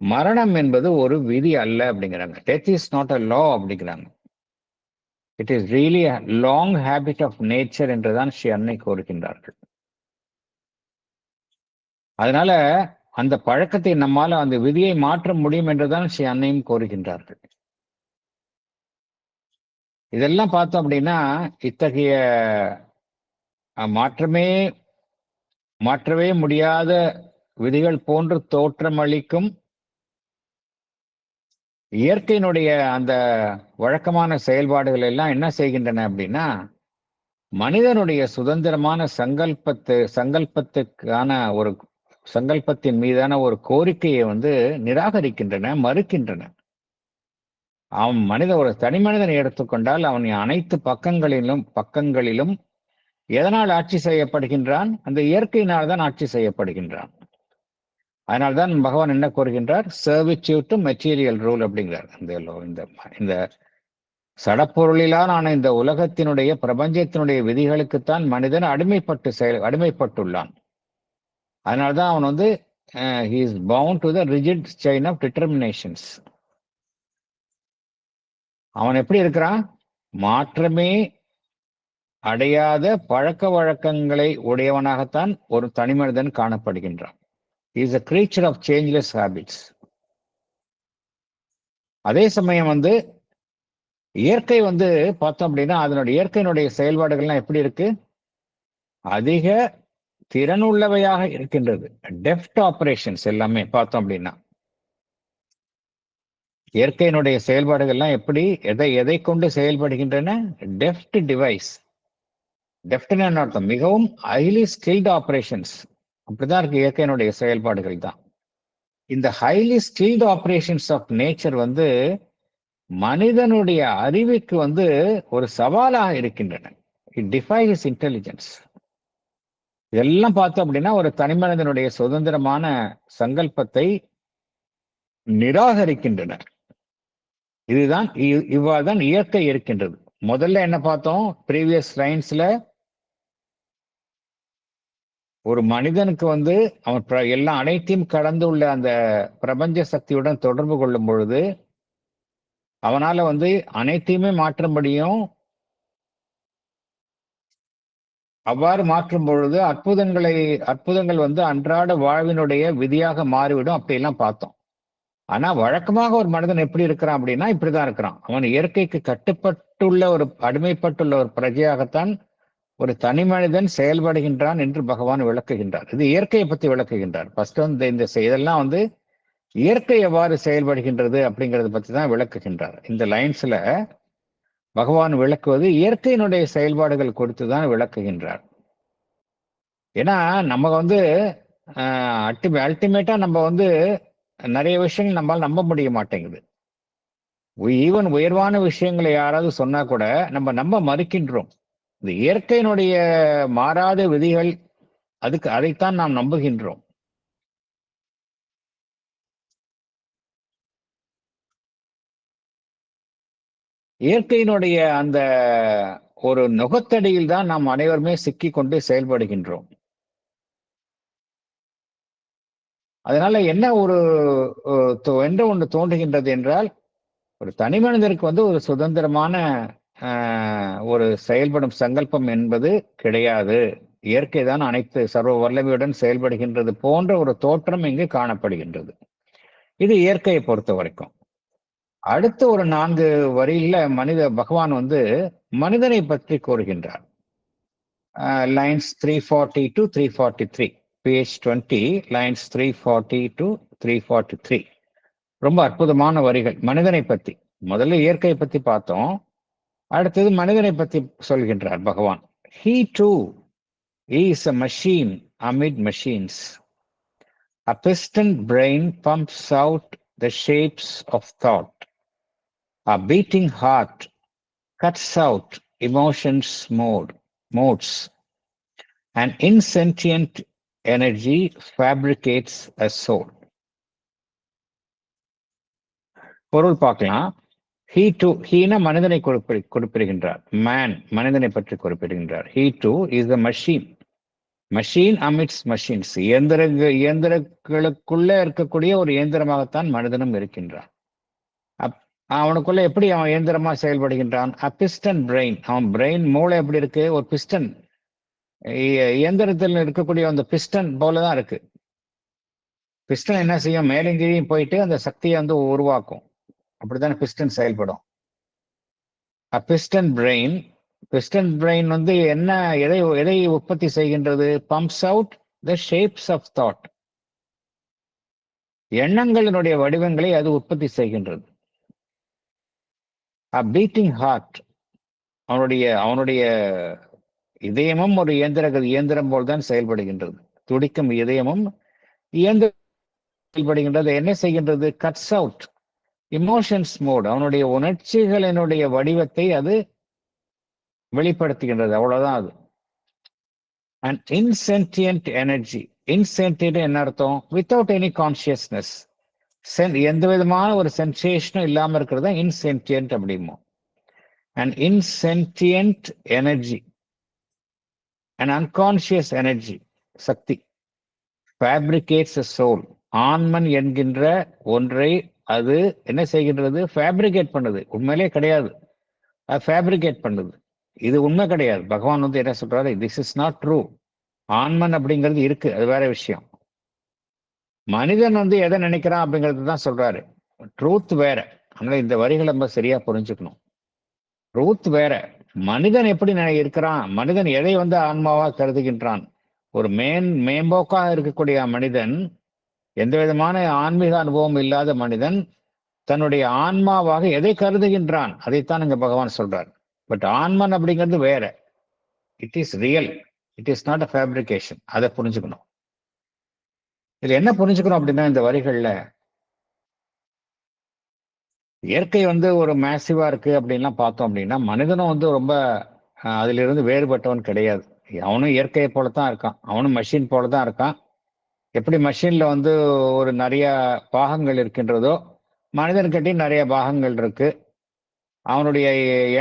மரணம் என்பது ஒரு விதி அல்ல அப்படிங்கிறாங்க. Death is not a law அப்படிங்கிறாங்க. It is really a long habit of nature என்றுதான் ஸ்ரீ அன்னை கூறுகின்றார்கள். அதனால அந்த பழக்கத்தை நம்மால அந்த விதியை மாற்ற முடியும் என்றுதான் ஸ்ரீ அன்னையும் கூறுகின்றார்கள். இதெல்லாம் பார்த்தோம் அப்படின்னா, இத்தகைய மாற்றமே மாற்றவே முடியாத விதிகள் போன்று தோற்றமளிக்கும் இயற்கையினுடைய அந்த வழக்கமான செயல்பாடுகள் எல்லாம் என்ன செய்கின்றன அப்படின்னா, மனிதனுடைய சுதந்திரமான சங்கல்பத்துக்கான ஒரு சங்கல்பத்தின் மீதான ஒரு கோரிக்கையை வந்து நிராகரிக்கின்றன, மறுக்கின்றன. அவன் ஒரு தனி மனிதனை எடுத்துக்கொண்டால் அவன் அனைத்து பக்கங்களிலும் எதனால் ஆட்சி செய்யப்படுகின்றான்? அந்த இயற்கையினால் தான் ஆட்சி செய்யப்படுகின்றான். அதனால்தான் பகவான் என்ன கூறுகின்றார்? சர்விட்யூட் டு மெட்டீரியல் ரூல் அப்படிங்கிறார். இந்த சடப்பொருளிலான இந்த உலகத்தினுடைய பிரபஞ்சத்தினுடைய விதிகளுக்குத்தான் மனிதன் அடிமைப்பட்டுள்ளான். அதனால்தான் அவன் வந்து he is bound to the rigid chain of determinations. அவன் எப்படி இருக்கிறான்? மாற்றமே அடையாத பழக்க வழக்கங்களை உடையவனாகத்தான் ஒரு தனி மனிதன் காணப்படுகின்றான். He is a creature of changeless habits. அதே சமயம் வந்து இயற்கை வந்து பார்த்தோம் அப்படின்னா அதனுடைய இயற்கையினுடைய செயல்பாடுகள்லாம் எப்படி இருக்கு? அதிக திறனுள்ளவையாக இருக்கின்றது. டெஃப்ட் ஆபரேஷன்ஸ் எல்லாமே பார்த்தோம் அப்படின்னா இயற்கையினுடைய செயல்பாடுகள்லாம் எப்படி எதை கொண்டு செயல்படுகின்றன? Deft device. டெஃப்ட்னு என்ன அர்த்தம்? மிகவும் ஹைலி ஸ்கில்டு ஆபரேஷன்ஸ். அப்படிதான் இருக்கு இயற்கையினுடைய செயல்பாடுகள் தான். இந்த highly skilled operations of nature வந்து மனிதனுடைய அறிவுக்கு வந்து ஒரு சவாலாக இருக்கின்றன. It defies his intelligence. இதெல்லாம் பார்த்தோம் அப்படின்னா ஒரு தனி மனிதனுடைய சுதந்திரமான சங்கல்பத்தை நிராகரிக்கின்றன. இதுதான் இவ்வாறுதான் இயற்கை இருக்கின்றது. முதல்ல என்ன பார்த்தோம்? ப்ரீவியஸ் லைன்ஸ்ல ஒரு மனிதனுக்கு வந்து அவன் எல்லாம் அனைத்தையும் கடந்து உள்ள அந்த பிரபஞ்ச சக்தியுடன் தொடர்பு கொள்ளும் பொழுது அவனால வந்து அனைத்தையுமே மாற்ற முடியும். அவ்வாறு மாற்றும் பொழுது அற்புதங்கள் வந்து அன்றாட வாழ்வினுடைய விதியாக மாறிவிடும். அப்படியெல்லாம் பார்த்தோம். ஆனா வழக்கமாக ஒரு மனிதன் எப்படி இருக்கிறான் அப்படின்னா இப்படிதான் இருக்கிறான். அவன் இயற்கைக்கு அடிமைப்பட்டுள்ள ஒரு பிரஜையாகத்தான் ஒரு தனி மனிதன் செயல்படுகின்றான் என்று பகவான் விளக்குகின்றார். இது இயற்கையை பத்தி விளக்குகின்றார். ஃபர்ஸ்ட் வந்து இதெல்லாம் வந்து இயற்கை எவ்வாறு செயல்படுகின்றது அப்படிங்கறத பத்தி தான் விளக்குகின்றார். இந்த லைன்ஸ்ல பகவான் விளக்குவது இயற்கையினுடைய செயல்பாடுகள் குறித்து தான் விளக்குகின்றார். ஏன்னா நம்ம வந்து அல்டிமேட்டா நம்ம வந்து நிறைய விஷயங்கள் நம்மால் நம்ப முடிய மாட்டேங்குது. ஈவன் உயர்வான விஷயங்களை யாராவது சொன்னா கூட நம்ம நம்ப மறுக்கின்றோம். இந்த இயற்கையினுடைய மாறாத விதிகள் அதைத்தான் நாம் நம்புகின்றோம். இயற்கையினுடைய அந்த ஒரு நுகத்தடியில் தான் நாம் அனைவருமே சிக்கிக் கொண்டு செயல்படுகின்றோம். அதனால என்ன என்ற ஒன்று தோன்றுகின்றது என்றால் ஒரு தனி மனிதருக்கு வந்து ஒரு சுதந்திரமான ஒரு செயல்படும் சங்கல்பம் என்பது கிடையாது. இயற்கை தான் அனைத்து சர்வ வல்லமையுடன் செயல்படுகின்றது போன்ற ஒரு தோற்றம் இங்கு காணப்படுகின்றது. இது இயற்கையை பொறுத்த வரைக்கும். அடுத்த ஒரு 4 வரியில பகவான் வந்து மனிதனை பற்றி கூறுகின்றார். Lines 340 to 343, page 20, lines 340 to 343. ரொம்ப அற்புதமான வரிகள் மனிதனை பத்தி. முதல்ல இயற்கையை பத்தி பார்த்தோம். அடுத்தது மனிதனை பத்தி சொல்கின்றார் பகவான். He too is a machine amid machines. A piston brain pumps out the shapes of thought. A beating heart cuts out emotions modes. An insentient energy fabricates a soul. பொருள் பார்க்கலாம். He too, ஹீனா மனிதனை குறிப்பிடுகின்றார். Man மனிதனை பற்றி குறிப்பிடுகின்றார். He too is a machine. Machine amidst machines, இயந்திரங்களுக்குள்ள இருக்கக்கூடிய ஒரு இயந்திரமாகத்தான் மனிதனும் இருக்கின்றான். அவனுக்குள்ள எப்படி அவன் இயந்திரமா செயல்படுகின்றான்? Piston brain. அவன் பிரெயின் மூளை எப்படி இருக்கு? ஒரு பிஸ்டன். இயந்திரத்தில் இருக்கக்கூடிய அந்த பிஸ்டன் போலதான் இருக்கு. பிஸ்டன் என்ன செய்யும்? மேலங்கீழியும் போயிட்டு அந்த சக்தியை வந்து உருவாக்கும். அப்படித்தானே பிஸ்டன் செயல்படும். Piston brain. பிஸ்டன் பிரெயின் வந்து என்ன, எதை உற்பத்தி செய்கின்றது? Pumps out the shapes of thought. எண்ணங்களினுடைய வடிவங்களை அது உற்பத்தி செய்கின்றது. Beating heart. அவனுடைய இதயமும் ஒரு இயந்திரம் போல்தான் செயல்படுகின்றது. துடிக்கும் இதயமும் இயந்திரம் செயல்படுகின்றது. என்ன செய்கின்றது? Cuts out emotions mode. அவனுடைய உணர்ச்சிகளினுடைய வடிவத்தை அது வெளிப்படுத்துகின்றது. அவ்வளவுதான் அது. And insentient energy. இன்சென்டியன்ட் என்ன அர்த்தம்? Without any consciousness. எந்த விதமான ஒரு சென்சேஷனும் இல்லாம இருக்கிறது இன்சென்டியன்ட் அப்படிமோ. And insentient energy, and unconscious energy, சக்தி, ஃபேப்ரிகேட்ஸ் அ சோல். ஆன்மன் என்கின்ற ஒன்றை அது என்ன செய்கின்றது? ஃபேப்ரிகேட் பண்ணுது. உண்மையிலே கிடையாது, ஃபேப்ரிகேட் பண்ணுது. இது உண்மை கிடையாது. பகவான் வந்து என்ன சொல்றாரு? This is not true. ஆன்மன் அப்படிங்கிறது இருக்கு, அது வேற விஷயம். மனிதன் வந்து எதை நினைக்கிறான் அப்படிங்கிறது தான் சொல்றாரு. ட்ரூத் வேற. அதனால இந்த வரிகளை நம்ம சரியா புரிஞ்சுக்கணும். ட்ரூத் வேற. மனிதன் எப்படி இருக்கிறான்? மனிதன் எதை வந்து ஆன்மாவா கருதுகின்றான்? ஒரு மேம்போக்காக இருக்கக்கூடிய மனிதன், எந்த விதமான ஆன்மீக அனுபவம் இல்லாத மனிதன் தன்னுடைய ஆன்மாவாக எதை கருதுகின்றான்? அதைத்தான் இங்க பகவான் சொல்றார். பட் ஆன்மன் அப்படிங்கிறது வேற. It is real. It is not a fabrication. அதை புரிஞ்சுக்கணும். இதுல என்ன புரிஞ்சுக்கணும் அப்படின்னா, இந்த வரிகள்ல இயற்கை வந்து ஒரு மேசிவா இருக்கு அப்படின்லாம் பார்த்தோம் அப்படின்னா, மனிதனும் வந்து ரொம்ப அதுல இருந்து வேறுபட்டவன் கிடையாது. அவனும் இயற்கையை போலத்தான் இருக்கான். அவனும் மெஷின் போலதான் இருக்கான். எப்படி மெஷின்ல வந்து ஒரு நிறைய பாகங்கள் இருக்கின்றதோ, மனிதன்கிட்டையும் நிறைய பாகங்கள் இருக்கு. அவனுடைய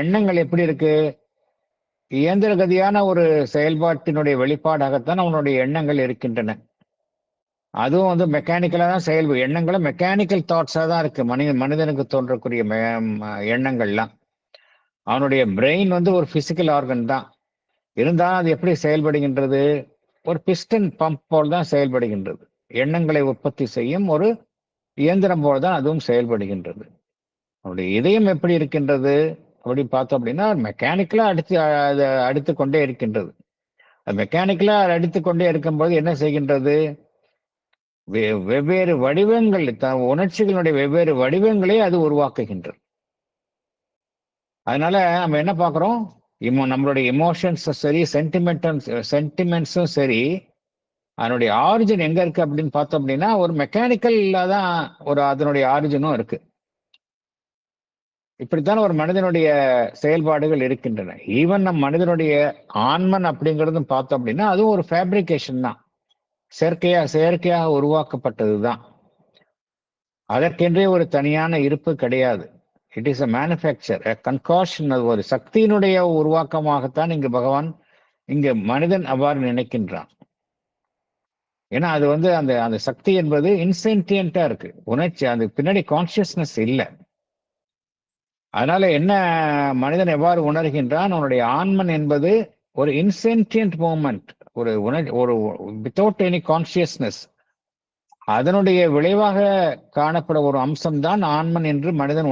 எண்ணங்கள் எப்படி இருக்கு? இயந்திர கதியான ஒரு செயல்பாட்டினுடைய வெளிப்பாடாகத்தான் அவனுடைய எண்ணங்கள் இருக்கின்றன. அதுவும் வந்து மெக்கானிக்கலா தான் எண்ணங்களும் மெக்கானிக்கல் தாட்ஸா தான் இருக்கு. மனிதனுக்கு தோன்றக்கூடிய எண்ணங்கள்லாம். அவனுடைய பிரெயின் வந்து ஒரு பிசிக்கல் ஆர்கன் தான். இருந்தாலும் அது எப்படி செயல்படுகின்றது? ஒரு பிஸ்டன் பம்ப் போல் தான் செயல்படுகின்றது. எண்ணங்களை உற்பத்தி செய்யும் ஒரு இயந்திரம் போல தான் அதுவும் செயல்படுகின்றது. அவருடைய இதயம் எப்படி இருக்கின்றது அப்படி பார்த்தோம் அப்படின்னா, மெக்கானிக்கலா அடித்து கொண்டே இருக்கின்றது. மெக்கானிக்கலா அடித்து கொண்டே இருக்கும்போது என்ன செய்கின்றது? வெவ்வேறு வடிவங்கள், உணர்ச்சிகளுடைய வெவ்வேறு வடிவங்களை அது உருவாக்குகின்றது. அதனால நம்ம என்ன பார்க்கிறோம்? நம்மளுடைய எமோஷன்ஸும் சரி, சென்டிமெண்ட்ஸும் சரி, அதனுடைய ஆரிஜின் எங்க இருக்கு அப்படின்னு பார்த்தோம் அப்படின்னா, ஒரு மெக்கானிக்கல்ல தான் அதனுடைய ஆரிஜினும் இருக்கு. இப்படித்தான் ஒரு மனிதனுடைய செயல்பாடுகள் இருக்கின்றன. ஈவன் நம் மனிதனுடைய ஆன்மன் அப்படிங்கிறதும் பார்த்தோம் அப்படின்னா, அதுவும் ஒரு ஃபேப்ரிகேஷன் தான். செயற்கையாக உருவாக்கப்பட்டதுதான். அதற்கென்றே ஒரு தனியான இருப்பு கிடையாது. It is a manufacture, concussion. அது ஒரு சக்தியினுடைய உருவாக்கமாகத்தான் இங்கு பகவான், இங்கு மனிதன் அவ்வாறு நினைக்கின்றான். ஏன்னா அது வந்து அந்த சக்தி என்பது இன்சென்டியன்டா இருக்கு. உணர்ச்சி, அது பின்னாடி கான்சியஸ்னஸ் இல்லை. அதனால என்ன மனிதன் எவ்வாறு உணர்கின்றான்? அவனுடைய ஆன்மன் என்பது ஒரு இன்சென்டியன்ட் மூமெண்ட், ஒரு வித்தவுட் எனி கான்சியஸ்னஸ். அதனுடைய விளைவாக காணப்பட ஒரு அம்சம்தான் ஆன்மன் என்று மனிதன்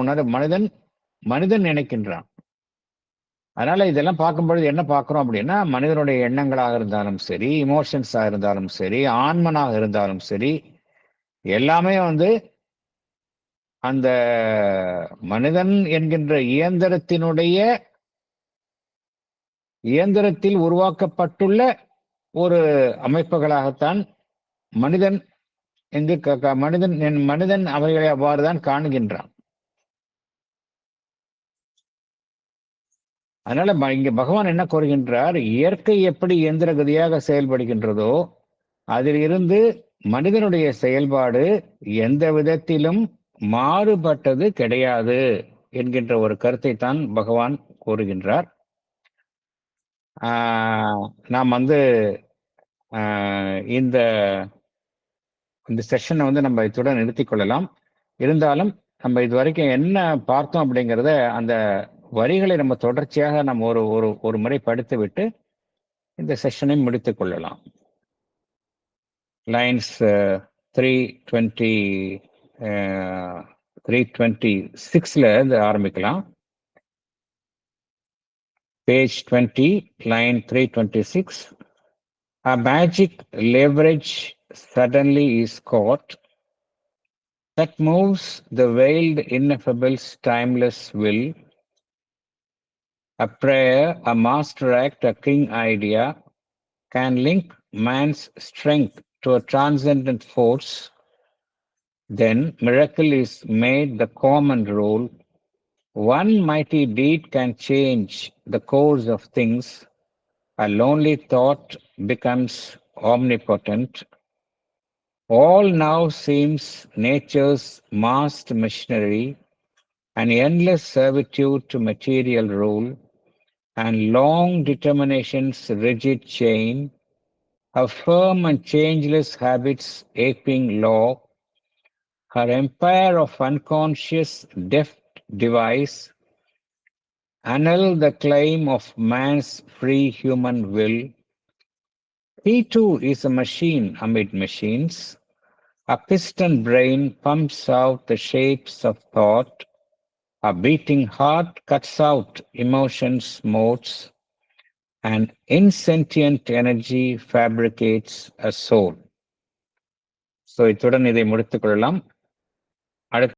நினைக்கின்றான். அதனால இதெல்லாம் பார்க்கும்பொழுது என்ன பார்க்கிறோம் அப்படின்னா, மனிதனுடைய எண்ணங்களாக இருந்தாலும் சரி, இமோஷன்ஸாக இருந்தாலும் சரி, ஆன்மனாக இருந்தாலும் சரி, எல்லாமே வந்து அந்த மனிதன் என்கின்ற இயந்திரத்தில் உருவாக்கப்பட்டுள்ள ஒரு அமைப்புகளாகத்தான் மனிதன் மனிதன் அவைகளை அவ்வாறுதான் காணுகின்றான். அதனால இங்க பகவான் என்ன கூறுகின்றார், இயற்கை எப்படி இயந்திர கதியாக செயல்படுகின்றதோ அதில் இருந்து மனிதனுடைய செயல்பாடு எந்த விதத்திலும் மாறுபட்டது கிடையாது என்கின்ற ஒரு கருத்தை தான் பகவான் கூறுகின்றார். நாம் வந்து இந்த இந்த செஷனை வந்து நம்ம இத்துடன் நிறுத்திக் கொள்ளலாம். இருந்தாலும் நம்ம இதுவரைக்கும் என்ன பார்த்தோம் அப்படிங்கிறத அந்த வரிகளை நம்ம தொடர்ச்சியாக நம்ம ஒரு ஒரு ஒரு முறை படித்துவிட்டு இந்த செஷனை முடித்துக் கொள்ளலாம். லைன்ஸ் 320 326ல இருந்து ஆரம்பிக்கலாம். Page 20, line 326. A magic leverage suddenly is caught that moves the veiled ineffable's timeless will. A prayer, a master act, a king idea can link man's strength to a transcendent force. Then miracle is made the common rule. One mighty deed can change the course of things. A lonely thought becomes omnipotent. All now seems nature's massed machinery, an endless servitude to material rule, and long determination's rigid chain, her firm and changeless habits aping law, her empire of unconscious deft device, annul the claim of man's free human will. He too is a machine amid machines. A piston brain pumps out the shapes of thought. A beating heart cuts out emotions' modes. And insentient energy fabricates a soul. So, இத்துடன் இதை முடித்துக் கொள்ளலாம். அடுத்த